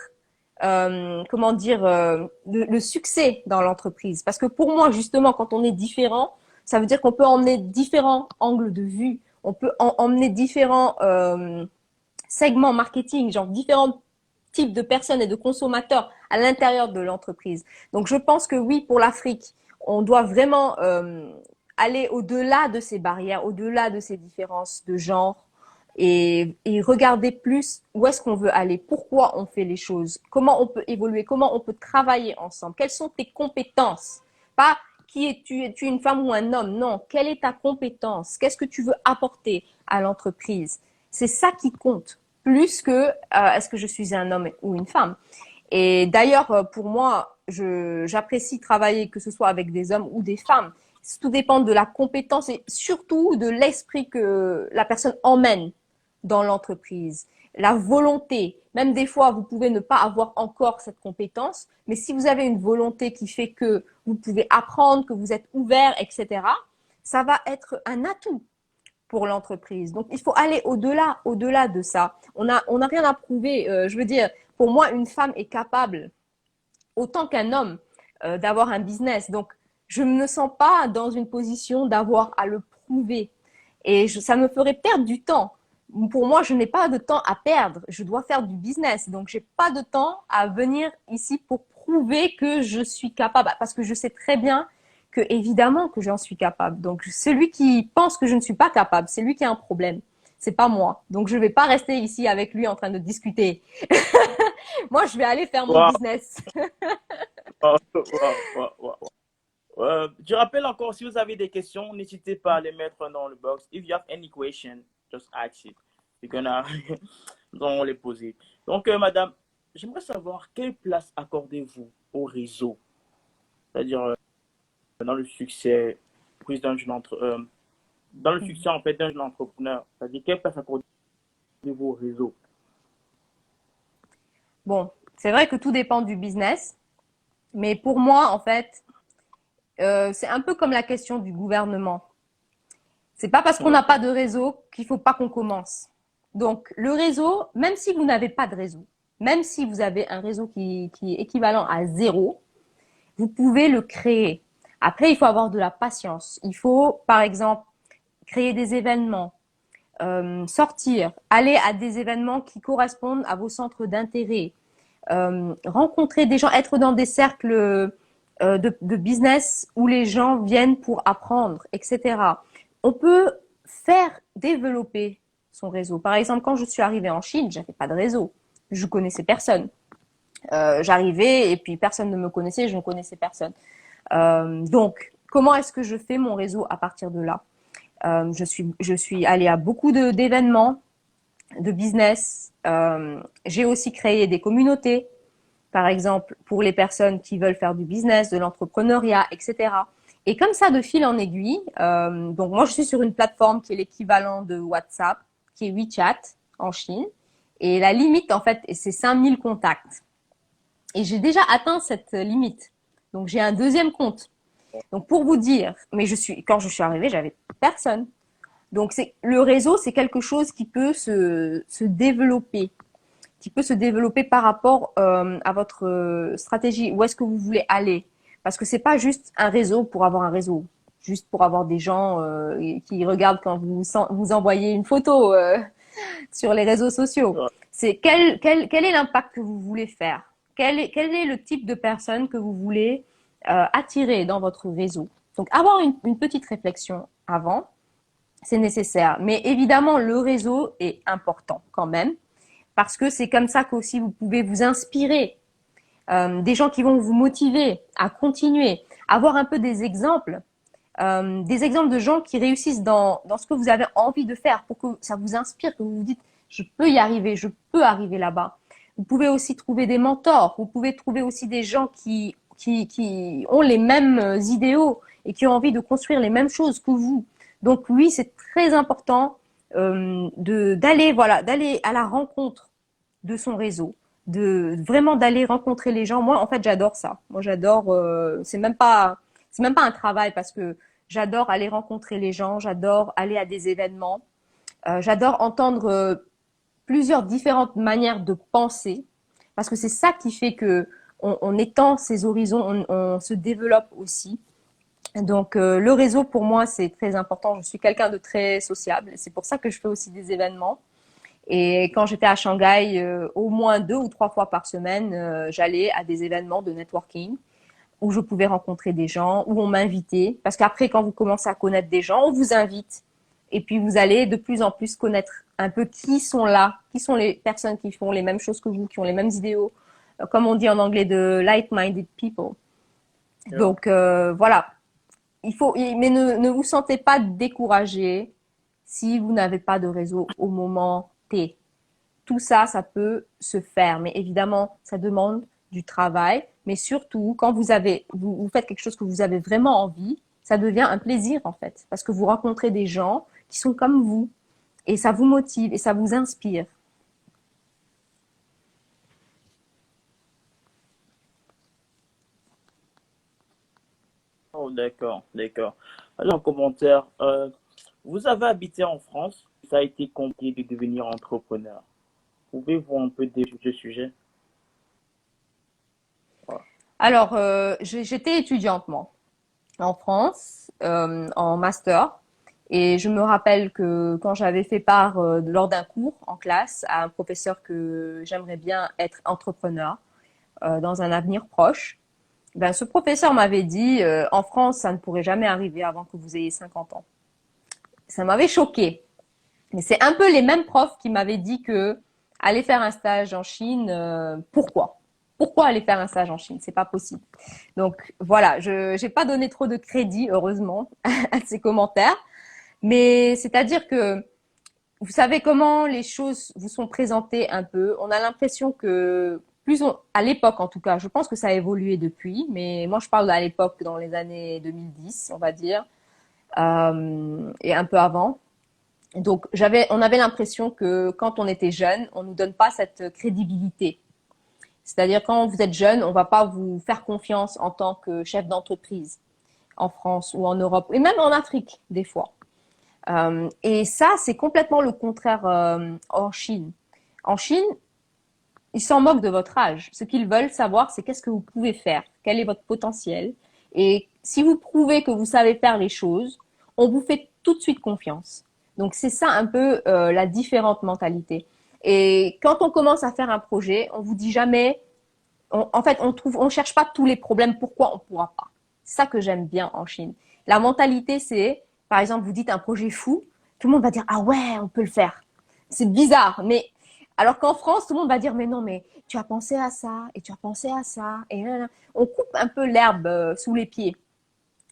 le succès dans l'entreprise. Parce que pour moi, justement, quand on est différent, ça veut dire qu'on peut emmener différents angles de vue, on peut emmener différents segments marketing, genre différents types de personnes et de consommateurs à l'intérieur de l'entreprise. Donc je pense que oui, pour l'Afrique, on doit vraiment aller au-delà de ces barrières, au-delà de ces différences de genre et regarder plus où est-ce qu'on veut aller, pourquoi on fait les choses, comment on peut évoluer, comment on peut travailler ensemble, quelles sont tes compétences. Pas qui es-tu, es-tu une femme ou un homme, non, quelle est ta compétence, qu'est-ce que tu veux apporter à l'entreprise. C'est ça qui compte, plus que est-ce que je suis un homme ou une femme. Et d'ailleurs, pour moi, j'apprécie travailler que ce soit avec des hommes ou des femmes. Tout dépend de la compétence et surtout de l'esprit que la personne emmène dans l'entreprise. La volonté, même des fois, vous pouvez ne pas avoir encore cette compétence, mais si vous avez une volonté qui fait que vous pouvez apprendre, que vous êtes ouvert, etc., ça va être un atout pour l'entreprise. Donc, il faut aller au-delà de ça. On n'a rien à prouver. Je veux dire, pour moi, une femme est capable, autant qu'un homme, d'avoir un business. Donc, je ne me sens pas dans une position d'avoir à le prouver. Et ça me ferait perdre du temps. Pour moi, je n'ai pas de temps à perdre. Je dois faire du business. Donc, j'ai pas de temps à venir ici pour prouver que je suis capable. Parce que je sais très bien que, évidemment, que j'en suis capable. Donc, celui qui pense que je ne suis pas capable, c'est lui qui a un problème. C'est pas moi. Donc, je vais pas rester ici avec lui en train de discuter. Moi, je vais aller faire mon Wow, business. wow, wow, wow, wow. Je rappelle encore, si vous avez des questions, n'hésitez pas à les mettre dans le box. If you have any question, just ask it. We're gonna nous allons les poser. Donc, madame, j'aimerais savoir quelle place accordez-vous au réseau, c'est-à-dire dans le succès, prise d'un jeune dans le succès en fait d'un jeune entrepreneur, c'est-à-dire quelle place accordez-vous au réseau? Bon, c'est vrai que tout dépend du business, mais pour moi, en fait, c'est un peu comme la question du gouvernement. C'est pas parce qu'on Ouais. n'a pas de réseau qu'il faut pas qu'on commence. Donc, le réseau, même si vous n'avez pas de réseau, même si vous avez un réseau qui est équivalent à zéro, vous pouvez le créer. Après, il faut avoir de la patience. Il faut, par exemple, créer des événements, sortir, aller à des événements qui correspondent à vos centres d'intérêt, rencontrer des gens, être dans des cercles de business où les gens viennent pour apprendre, etc. On peut faire développer son réseau. Par exemple, quand je suis arrivée en Chine, j'avais pas de réseau. Je connaissais personne. J'arrivais et puis personne ne me connaissait, je ne connaissais personne. Donc, comment est-ce que je fais mon réseau à partir de là? Je suis allée à beaucoup d'événements, de business. J'ai aussi créé des communautés, par exemple pour les personnes qui veulent faire du business, de l'entrepreneuriat, etc. Et comme ça, de fil en aiguille, donc moi je suis sur une plateforme qui est l'équivalent de WhatsApp, qui est WeChat en Chine. Et la limite, en fait, c'est 5000 contacts. Et j'ai déjà atteint cette limite. Donc j'ai un deuxième compte. Donc pour vous dire, mais quand je suis arrivée, j'avais personne. Donc le réseau, c'est quelque chose qui peut se développer, qui peut se développer par rapport à votre stratégie. Où est-ce que vous voulez aller? Parce que c'est pas juste un réseau pour avoir un réseau, juste pour avoir des gens qui regardent quand vous envoyez une photo sur les réseaux sociaux. Ouais. C'est quel est l'impact que vous voulez faire? Quel est le type de personne que vous voulez attirer dans votre réseau. Donc, avoir une petite réflexion avant, c'est nécessaire. Mais évidemment, le réseau est important quand même, parce que c'est comme ça qu'aussi vous pouvez vous inspirer, des gens qui vont vous motiver à continuer, avoir un peu des exemples de gens qui réussissent dans ce que vous avez envie de faire pour que ça vous inspire, que vous vous dites, je peux y arriver, je peux arriver là-bas. Vous pouvez aussi trouver des mentors, vous pouvez trouver aussi des gens qui ont les mêmes idéaux et qui ont envie de construire les mêmes choses que vous. Donc oui, c'est très important d'aller à la rencontre de son réseau, de vraiment d'aller rencontrer les gens. Moi, en fait, j'adore ça. Moi, j'adore. C'est même pas un travail parce que j'adore aller rencontrer les gens, j'adore aller à des événements, j'adore entendre plusieurs différentes manières de penser parce que c'est ça qui fait que on étend ses horizons, on se développe aussi. Donc le réseau pour moi c'est très important. Je suis quelqu'un de très sociable. C'est pour ça que je fais aussi des événements. Et quand j'étais à Shanghai, au moins 2 ou 3 fois par semaine, j'allais à des événements de networking où je pouvais rencontrer des gens, où on m'invitait. Parce qu'après, quand vous commencez à connaître des gens, on vous invite. Et puis, vous allez de plus en plus connaître un peu qui sont là, qui sont les personnes qui font les mêmes choses que vous, qui ont les mêmes idéaux, comme on dit en anglais, de like-minded people. Yeah. Donc, voilà. Mais ne vous sentez pas découragé si vous n'avez pas de réseau au moment T. Tout ça, ça peut se faire, mais évidemment, ça demande du travail. Mais surtout, quand vous faites quelque chose que vous avez vraiment envie, ça devient un plaisir en fait, parce que vous rencontrez des gens qui sont comme vous et ça vous motive et ça vous inspire. Oh, d'accord, d'accord. Alors, en commentaire, vous avez habité en France, ça a été compliqué de devenir entrepreneur. Pouvez-vous un peu développer ce sujet? Voilà. Alors, j'étais étudiante moi en France en master. Et je me rappelle que quand j'avais fait part lors d'un cours en classe à un professeur que j'aimerais bien être entrepreneur dans un avenir proche, ben, ce professeur m'avait dit en France, ça ne pourrait jamais arriver avant que vous ayez 50 ans. Ça m'avait choqué. Mais c'est un peu les mêmes profs qui m'avaient dit que aller faire un stage en Chine, pourquoi? Pourquoi aller faire un stage en Chine? C'est pas possible. Donc voilà, je n'ai pas donné trop de crédit, heureusement, à ces commentaires. Mais c'est-à-dire que vous savez comment les choses vous sont présentées un peu. On a l'impression que à l'époque en tout cas, je pense que ça a évolué depuis, mais moi je parle à l'époque dans les années 2010, on va dire, et un peu avant. Donc on avait l'impression que quand on était jeune, on nous donne pas cette crédibilité. C'est-à-dire quand vous êtes jeune, on va pas vous faire confiance en tant que chef d'entreprise en France ou en Europe et même en Afrique des fois. Et ça, c'est complètement le contraire en Chine. En Chine, ils s'en moquent de votre âge. Ce qu'ils veulent savoir, c'est qu'est-ce que vous pouvez faire, quel est votre potentiel. Et si vous prouvez que vous savez faire les choses, on vous fait tout de suite confiance. Donc c'est ça un peu la différente mentalité. Et quand on commence à faire un projet, on vous dit jamais, en fait, on cherche pas tous les problèmes. Pourquoi on pourra pas. C'est ça que j'aime bien en Chine. La mentalité, c'est, par exemple, vous dites un projet fou, tout le monde va dire ah ouais, on peut le faire. C'est bizarre, mais alors qu'en France, tout le monde va dire mais non, mais tu as pensé à ça et tu as pensé à ça et là, là. On coupe un peu l'herbe sous les pieds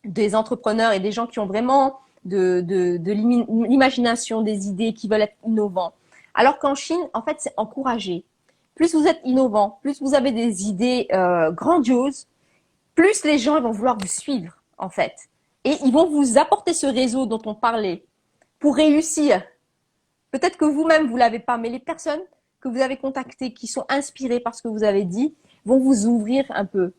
des entrepreneurs et des gens qui ont vraiment de l'imagination, des idées, qui veulent être innovants. Alors qu'en Chine, en fait, c'est encouragé. Plus vous êtes innovant, plus vous avez des idées grandioses, plus les gens vont vouloir vous suivre, en fait. Et ils vont vous apporter ce réseau dont on parlait pour réussir. Peut-être que vous-même, vous l'avez pas, mais les personnes que vous avez contactées, qui sont inspirées par ce que vous avez dit, vont vous ouvrir un peu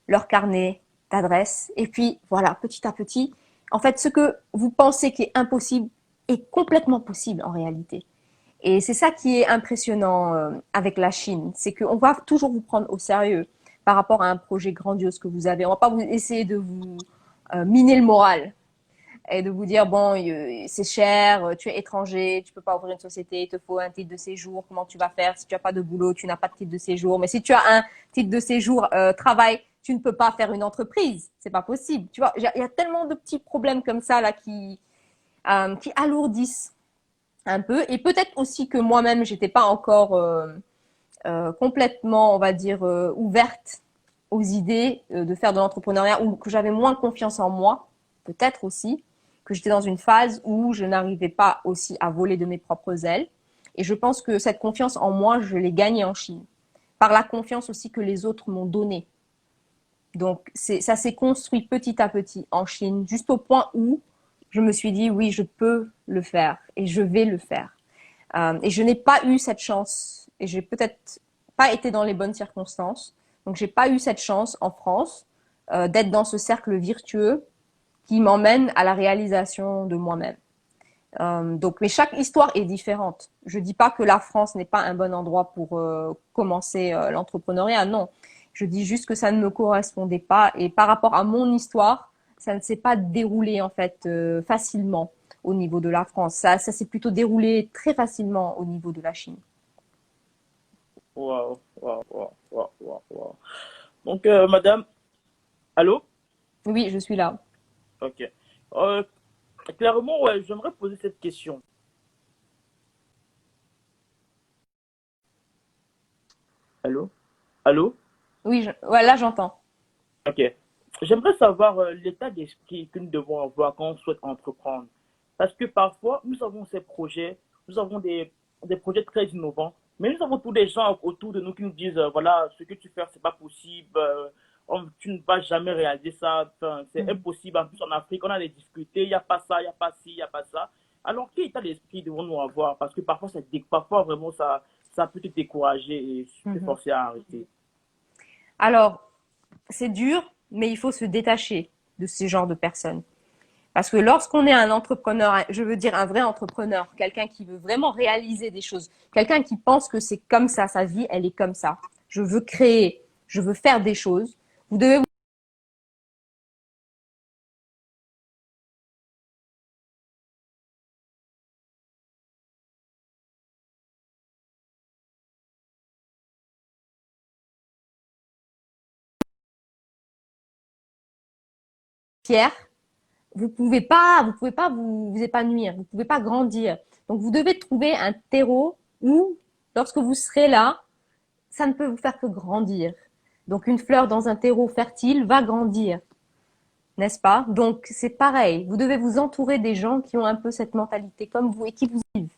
leur carnet d'adresses. Et puis, voilà, petit à petit, en fait, ce que vous pensez qui est impossible est complètement possible en réalité. Et c'est ça qui est impressionnant avec la Chine, c'est qu'on va toujours vous prendre au sérieux par rapport à un projet grandiose que vous avez. On va pas vous essayer de vous miner le moral et de vous dire bon c'est cher, tu es étranger, tu peux pas ouvrir une société, il te faut un titre de séjour, comment tu vas faire si tu as pas de boulot, tu n'as pas de titre de séjour, mais si tu as un titre de séjour travail, tu ne peux pas faire une entreprise. C'est pas possible. Tu vois, il y a tellement de petits problèmes comme ça là qui alourdissent un peu. Et peut-être aussi que moi-même, j'étais pas encore complètement, on va dire, ouverte aux idées de faire de l'entrepreneuriat ou que j'avais moins confiance en moi, peut-être aussi, que j'étais dans une phase où je n'arrivais pas aussi à voler de mes propres ailes. Et je pense que cette confiance en moi, je l'ai gagnée en Chine, par la confiance aussi que les autres m'ont donnée. Donc, ça s'est construit petit à petit en Chine, juste au point où je me suis dit, oui, je peux le faire et je vais le faire. Et je n'ai pas eu cette chance et j'ai peut-être pas été dans les bonnes circonstances. Donc, j'ai pas eu cette chance en France d'être dans ce cercle virtueux qui m'emmène à la réalisation de moi-même. Donc, mais chaque histoire est différente. Je dis pas que la France n'est pas un bon endroit pour commencer l'entrepreneuriat. Non, je dis juste que ça ne me correspondait pas. Et par rapport à mon histoire, ça ne s'est pas déroulé en fait facilement au niveau de la France. Ça s'est plutôt déroulé très facilement au niveau de la Chine. Wow, wow, wow, wow, wow, wow. Donc, madame, allô? Oui, je suis là. Ok. Euh, Clairement, ouais, j'aimerais poser cette question. Allô? Allô? Oui, voilà, j'entends. Ok. J'aimerais savoir l'état d'esprit que nous devons avoir quand on souhaite entreprendre. Parce que parfois, nous avons ces projets, nous avons des projets très innovants, mais nous avons tous des gens autour de nous qui nous disent, voilà, ce que tu fais, c'est pas possible, tu ne vas jamais réaliser ça, enfin, c'est Mhm. impossible. En plus, en Afrique, on a des difficultés, il n'y a pas ça, il n'y a pas ci, il n'y a pas ça. Alors, quel état d'esprit devons-nous avoir? Parce que parfois, parfois vraiment, ça peut te décourager et te Mhm. forcer à arrêter. Alors, c'est dur, mais il faut se détacher de ce genre de personnes. Parce que lorsqu'on est un entrepreneur, je veux dire un vrai entrepreneur, quelqu'un qui veut vraiment réaliser des choses, quelqu'un qui pense que c'est comme ça, sa vie, elle est comme ça. Je veux créer, je veux faire des choses. Vous devez vous être fier. Vous pouvez pas vous épanouir. Vous pouvez pas grandir. Donc, vous devez trouver un terreau où, lorsque vous serez là, ça ne peut vous faire que grandir. Donc, une fleur dans un terreau fertile va grandir, n'est-ce pas? Donc, c'est pareil. Vous devez vous entourer des gens qui ont un peu cette mentalité comme vous et qui vous suivent.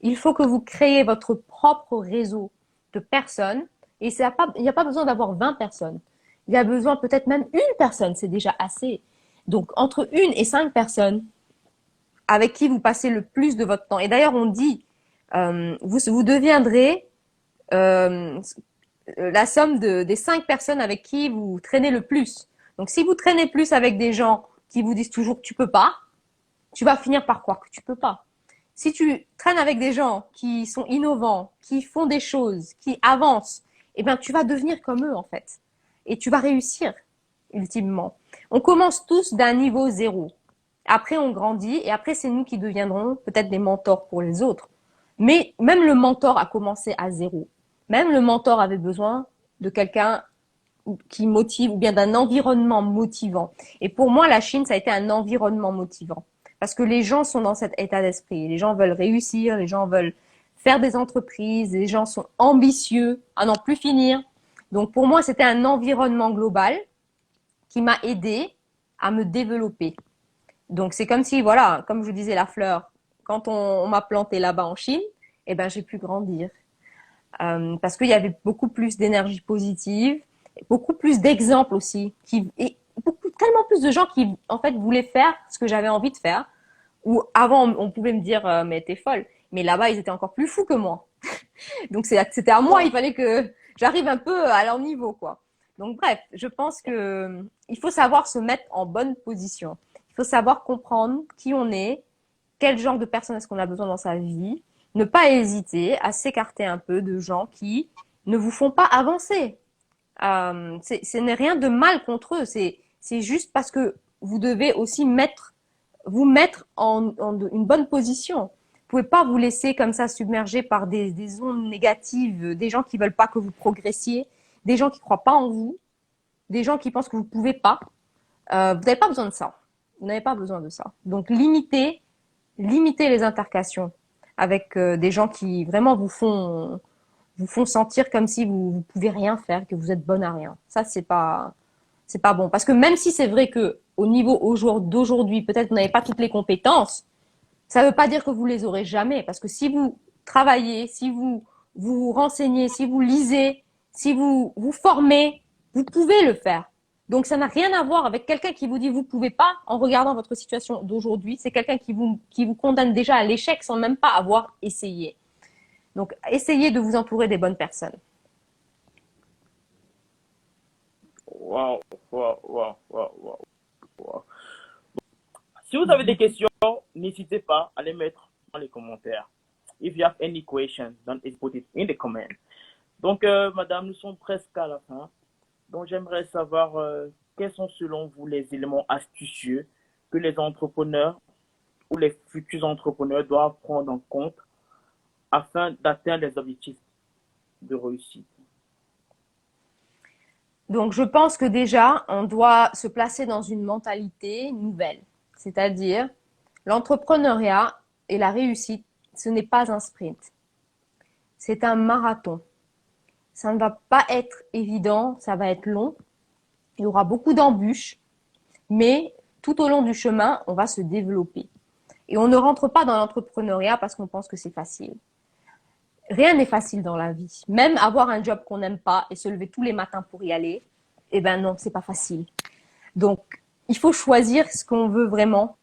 Il faut que vous créez votre propre réseau de personnes. Et il n'y a pas besoin d'avoir 20 personnes. Il y a besoin peut-être même une personne, c'est déjà assez. Donc, entre une et 5 personnes avec qui vous passez le plus de votre temps. Et d'ailleurs, on dit, vous deviendrez euh, la somme des 5 personnes avec qui vous traînez le plus. Donc, si vous traînez plus avec des gens qui vous disent toujours que tu peux pas, tu vas finir par croire que tu peux pas. Si tu traînes avec des gens qui sont innovants, qui font des choses, qui avancent, eh ben, tu vas devenir comme eux, en fait. Et tu vas réussir, ultimement. On commence tous d'un niveau zéro. Après, on grandit et après, c'est nous qui deviendrons peut-être des mentors pour les autres. Mais même le mentor a commencé à zéro. Même le mentor avait besoin de quelqu'un qui motive ou bien d'un environnement motivant. Et pour moi, la Chine, ça a été un environnement motivant. Parce que les gens sont dans cet état d'esprit. Les gens veulent réussir, les gens veulent faire des entreprises, les gens sont ambitieux à n'en plus finir. Donc pour moi, c'était un environnement global qui m'a aidé à me développer. Donc c'est comme si, voilà, comme je vous disais, la fleur, quand on m'a planté là-bas en Chine, eh ben j'ai pu grandir. Parce qu'il y avait beaucoup plus d'énergie positive, beaucoup plus d'exemples aussi, et tellement plus de gens qui en fait voulaient faire ce que j'avais envie de faire. Ou avant on pouvait me dire mais t'es folle, mais là-bas ils étaient encore plus fous que moi. Donc c'était à moi, il Wow. fallait que j'arrive un peu à leur niveau quoi. Donc bref, je pense que il faut savoir se mettre en bonne position. Il faut savoir comprendre qui on est, quel genre de personne est-ce qu'on a besoin dans sa vie, ne pas hésiter à s'écarter un peu de gens qui ne vous font pas avancer. Ce n'est rien de mal contre eux, c'est juste parce que vous devez aussi vous mettre en une bonne position. Vous pouvez pas vous laisser comme ça submerger par des ondes négatives, des gens qui veulent pas que vous progressiez, des gens qui croient pas en vous, des gens qui pensent que vous pouvez pas, vous n'avez pas besoin de ça. Vous n'avez pas besoin de ça. Donc, limitez les interactions avec des gens qui vraiment vous font sentir comme si vous pouvez rien faire, que vous êtes bonne à rien. Ça, c'est pas bon. Parce que même si c'est vrai que au niveau d'aujourd'hui, peut-être que vous n'avez pas toutes les compétences, ça ne veut pas dire que vous les aurez jamais. Parce que si vous travaillez, si vous vous renseignez, si vous lisez, si vous vous formez, vous pouvez le faire. Donc, ça n'a rien à voir avec quelqu'un qui vous dit vous pouvez pas en regardant votre situation d'aujourd'hui. C'est quelqu'un qui vous condamne déjà à l'échec sans même pas avoir essayé. Donc, essayez de vous entourer des bonnes personnes. Wow, wow, wow, wow, wow, wow. Si vous avez des questions, n'hésitez pas à les mettre dans les commentaires. If you have any questions, don't hesitate to put it in the comments. Donc, madame, nous sommes presque à la fin. Donc, j'aimerais savoir quels sont selon vous les éléments astucieux que les entrepreneurs ou les futurs entrepreneurs doivent prendre en compte afin d'atteindre les objectifs de réussite. Donc, je pense que déjà, on doit se placer dans une mentalité nouvelle. C'est-à-dire, l'entrepreneuriat et la réussite, ce n'est pas un sprint. C'est un marathon. Ça ne va pas être évident, ça va être long. Il y aura beaucoup d'embûches, mais tout au long du chemin, on va se développer. Et on ne rentre pas dans l'entrepreneuriat parce qu'on pense que c'est facile. Rien n'est facile dans la vie. Même avoir un job qu'on n'aime pas et se lever tous les matins pour y aller, eh ben non, c'est pas facile. Donc, il faut choisir ce qu'on veut vraiment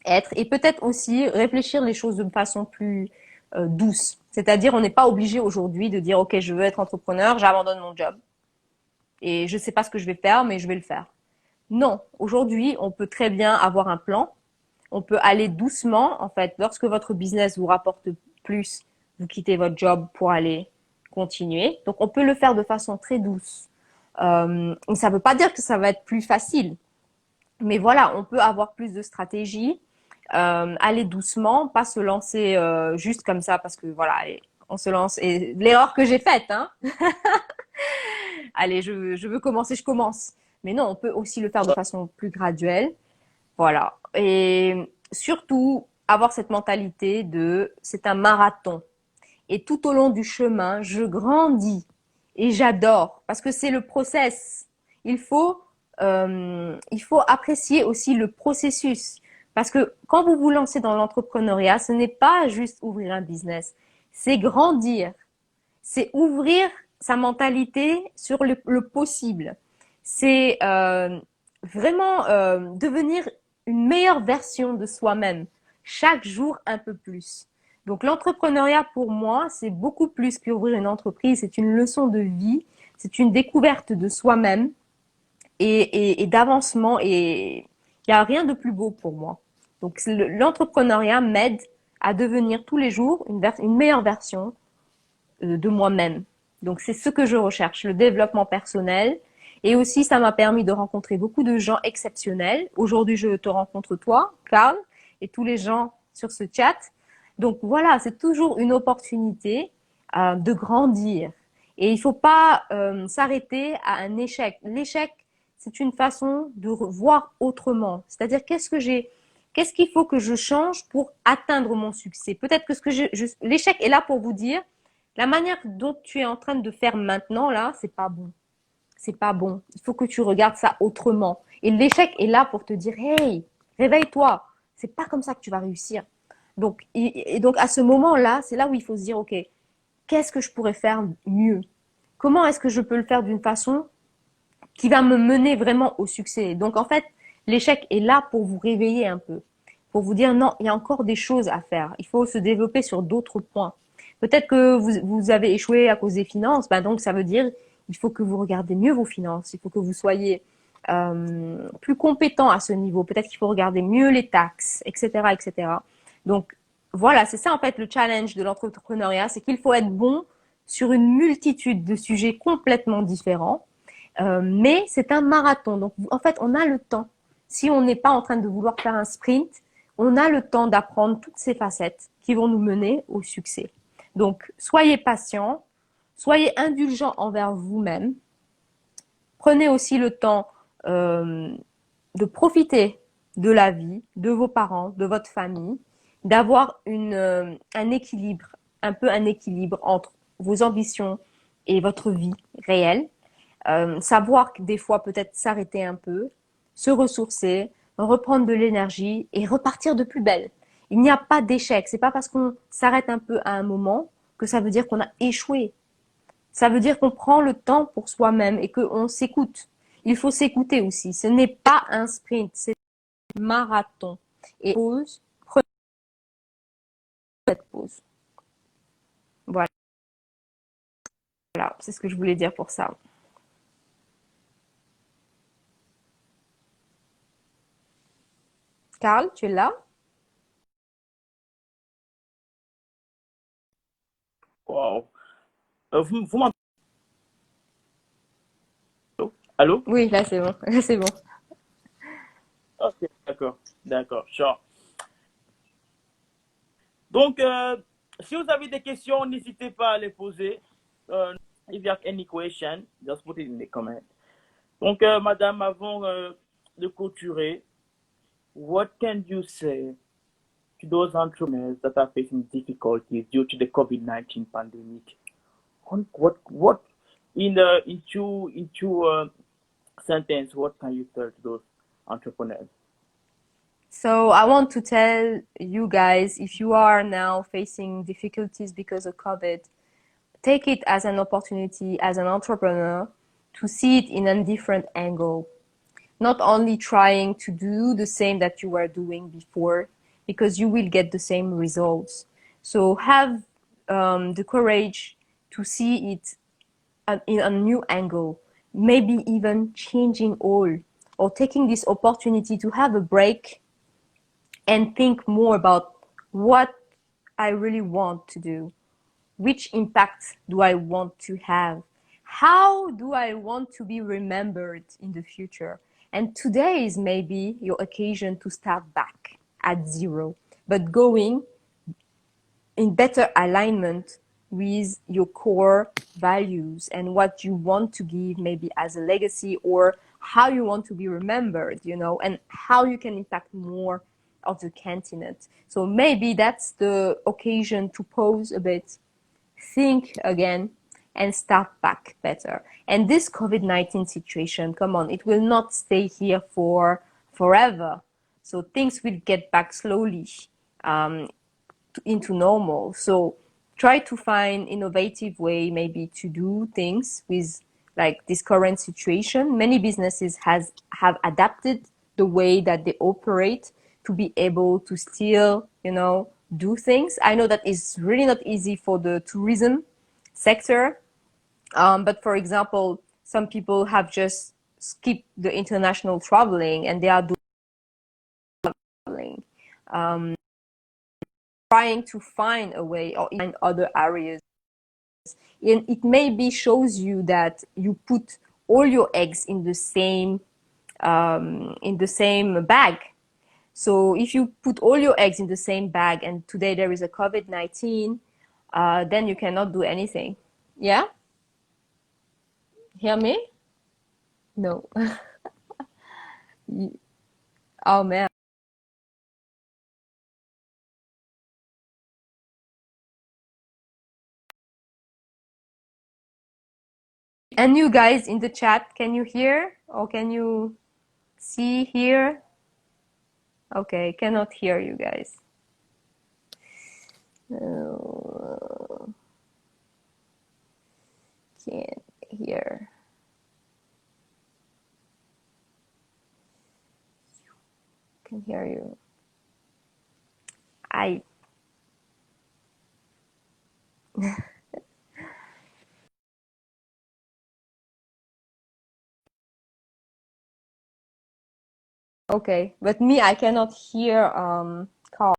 être et peut-être aussi réfléchir les choses de façon plus douce. C'est-à-dire, on n'est pas obligé aujourd'hui de dire, OK, je veux être entrepreneur, j'abandonne mon job. Et je sais pas ce que je vais faire, mais je vais le faire. Non, aujourd'hui, on peut très bien avoir un plan. On peut aller doucement, en fait. Lorsque votre business vous rapporte plus, vous quittez votre job pour aller continuer. Donc, on peut le faire de façon très douce. Ça ne veut pas dire que ça va être plus facile. Mais voilà, on peut avoir plus de stratégie, aller doucement, pas se lancer juste comme ça parce que voilà, on se lance. Et l'erreur que j'ai faite, hein. Allez, je veux commencer, je commence. Mais non, on peut aussi le faire de façon plus graduelle. Voilà. Et surtout, avoir cette mentalité de c'est un marathon. Et tout au long du chemin, je grandis et j'adore parce que c'est le process. Il faut apprécier aussi le processus parce que quand vous vous lancez dans l'entrepreneuriat, ce n'est pas juste ouvrir un business, c'est grandir, c'est ouvrir sa mentalité sur le possible, c'est vraiment devenir une meilleure version de soi-même, chaque jour un peu plus. Donc l'entrepreneuriat pour moi, c'est beaucoup plus qu'ouvrir une entreprise, c'est une leçon de vie, c'est une découverte de soi-même et d'avancement et il n'y a rien de plus beau pour moi. Donc l'entrepreneuriat m'aide à devenir tous les jours une meilleure version de moi-même. Donc c'est ce que je recherche, le développement personnel. Et aussi, ça m'a permis de rencontrer beaucoup de gens exceptionnels. Aujourd'hui, je te rencontre toi, Carl, et tous les gens sur ce chat. Donc voilà, c'est toujours une opportunité de grandir. Et il faut pas s'arrêter à un échec. L'échec, c'est une façon de voir autrement. C'est-à-dire, qu'est-ce qu'il faut que je change pour atteindre mon succès? Peut-être que l'échec est là pour vous dire, la manière dont tu es en train de faire maintenant, là, c'est pas bon. C'est pas bon. Il faut que tu regardes ça autrement. Et l'échec est là pour te dire, hey, réveille-toi. C'est pas comme ça que tu vas réussir. Donc, et donc à ce moment-là, c'est là où il faut se dire, ok, qu'est-ce que je pourrais faire mieux? Comment est-ce que je peux le faire d'une façon qui va me mener vraiment au succès? Donc en fait, l'échec est là pour vous réveiller un peu, pour vous dire non, il y a encore des choses à faire. Il faut se développer sur d'autres points. Peut-être que vous avez échoué à cause des finances, ben donc ça veut dire il faut que vous regardez mieux vos finances, il faut que vous soyez plus compétent à ce niveau. Peut-être qu'il faut regarder mieux les taxes, etc., etc. Donc voilà, c'est ça en fait le challenge de l'entrepreneuriat, c'est qu'il faut être bon sur une multitude de sujets complètement différents, mais c'est un marathon. Donc en fait, on a le temps. Si on n'est pas en train de vouloir faire un sprint, on a le temps d'apprendre toutes ces facettes qui vont nous mener au succès. Donc soyez patient, soyez indulgent envers vous-même Prenez aussi le temps euh, de profiter de la vie, de vos parents, de votre famille, d'avoir un équilibre, un peu un équilibre entre vos ambitions et votre vie réelle. Savoir que des fois peut-être s'arrêter un peu, se ressourcer, reprendre de l'énergie et repartir de plus belle. Il n'y a pas d'échec. C'est pas parce qu'on s'arrête un peu à un moment que ça veut dire qu'on a échoué. Ça veut dire qu'on prend le temps pour soi-même et qu'on s'écoute. Il faut s'écouter aussi. Ce n'est pas un sprint, c'est un marathon. Et pause, prenez cette pause. Voilà, c'est ce que je voulais dire pour ça. Karl, tu es là? Wow. Vous m'entendez? Allô? Oui, là c'est bon. Là c'est bon. Ok, d'accord, d'accord, sure. Donc, si vous avez des questions, n'hésitez pas à les poser. If you have any question, just put it in the comment. Donc, madame, avant de clôturer, what can you say to those entrepreneurs that are facing difficulties due to the COVID-19 pandemic? What in two sentence, what can you tell to those entrepreneurs? So I want to tell you guys, if you are now facing difficulties because of COVID, take it as an opportunity as an entrepreneur to see it in a different angle. Not only trying to do the same that you were doing before, because you will get the same results. So have the courage to see it in a new angle, maybe even changing all, or taking this opportunity to have a break and think more about what I really want to do. Which impact do I want to have? How do I want to be remembered in the future? And today is maybe your occasion to start back at zero, but going in better alignment with your core values and what you want to give maybe as a legacy, or how you want to be remembered, and how you can impact more of the continent. So maybe that's the occasion to pause a bit, think again, and start back better. And this COVID-19 situation, come on, it will not stay here for forever. So things will get back slowly um, into normal. So try to find innovative way maybe to do things with like this current situation. Many businesses have adapted the way that they operate to be able to still, do things. I know that it's really not easy for the tourism sector, but for example, some people have just skipped the international traveling and they are doing traveling. Trying to find a way or in other areas. And it maybe shows you that you put all your eggs in the same bag. So if you put all your eggs in the same bag and today there is a COVID-19, then you cannot do anything. Yeah? Hear me? No. Oh man. And you guys in the chat, can you hear or can you see, hear? Okay, cannot hear you guys. Can't hear. Can hear you. I okay, but me I cannot hear Carl.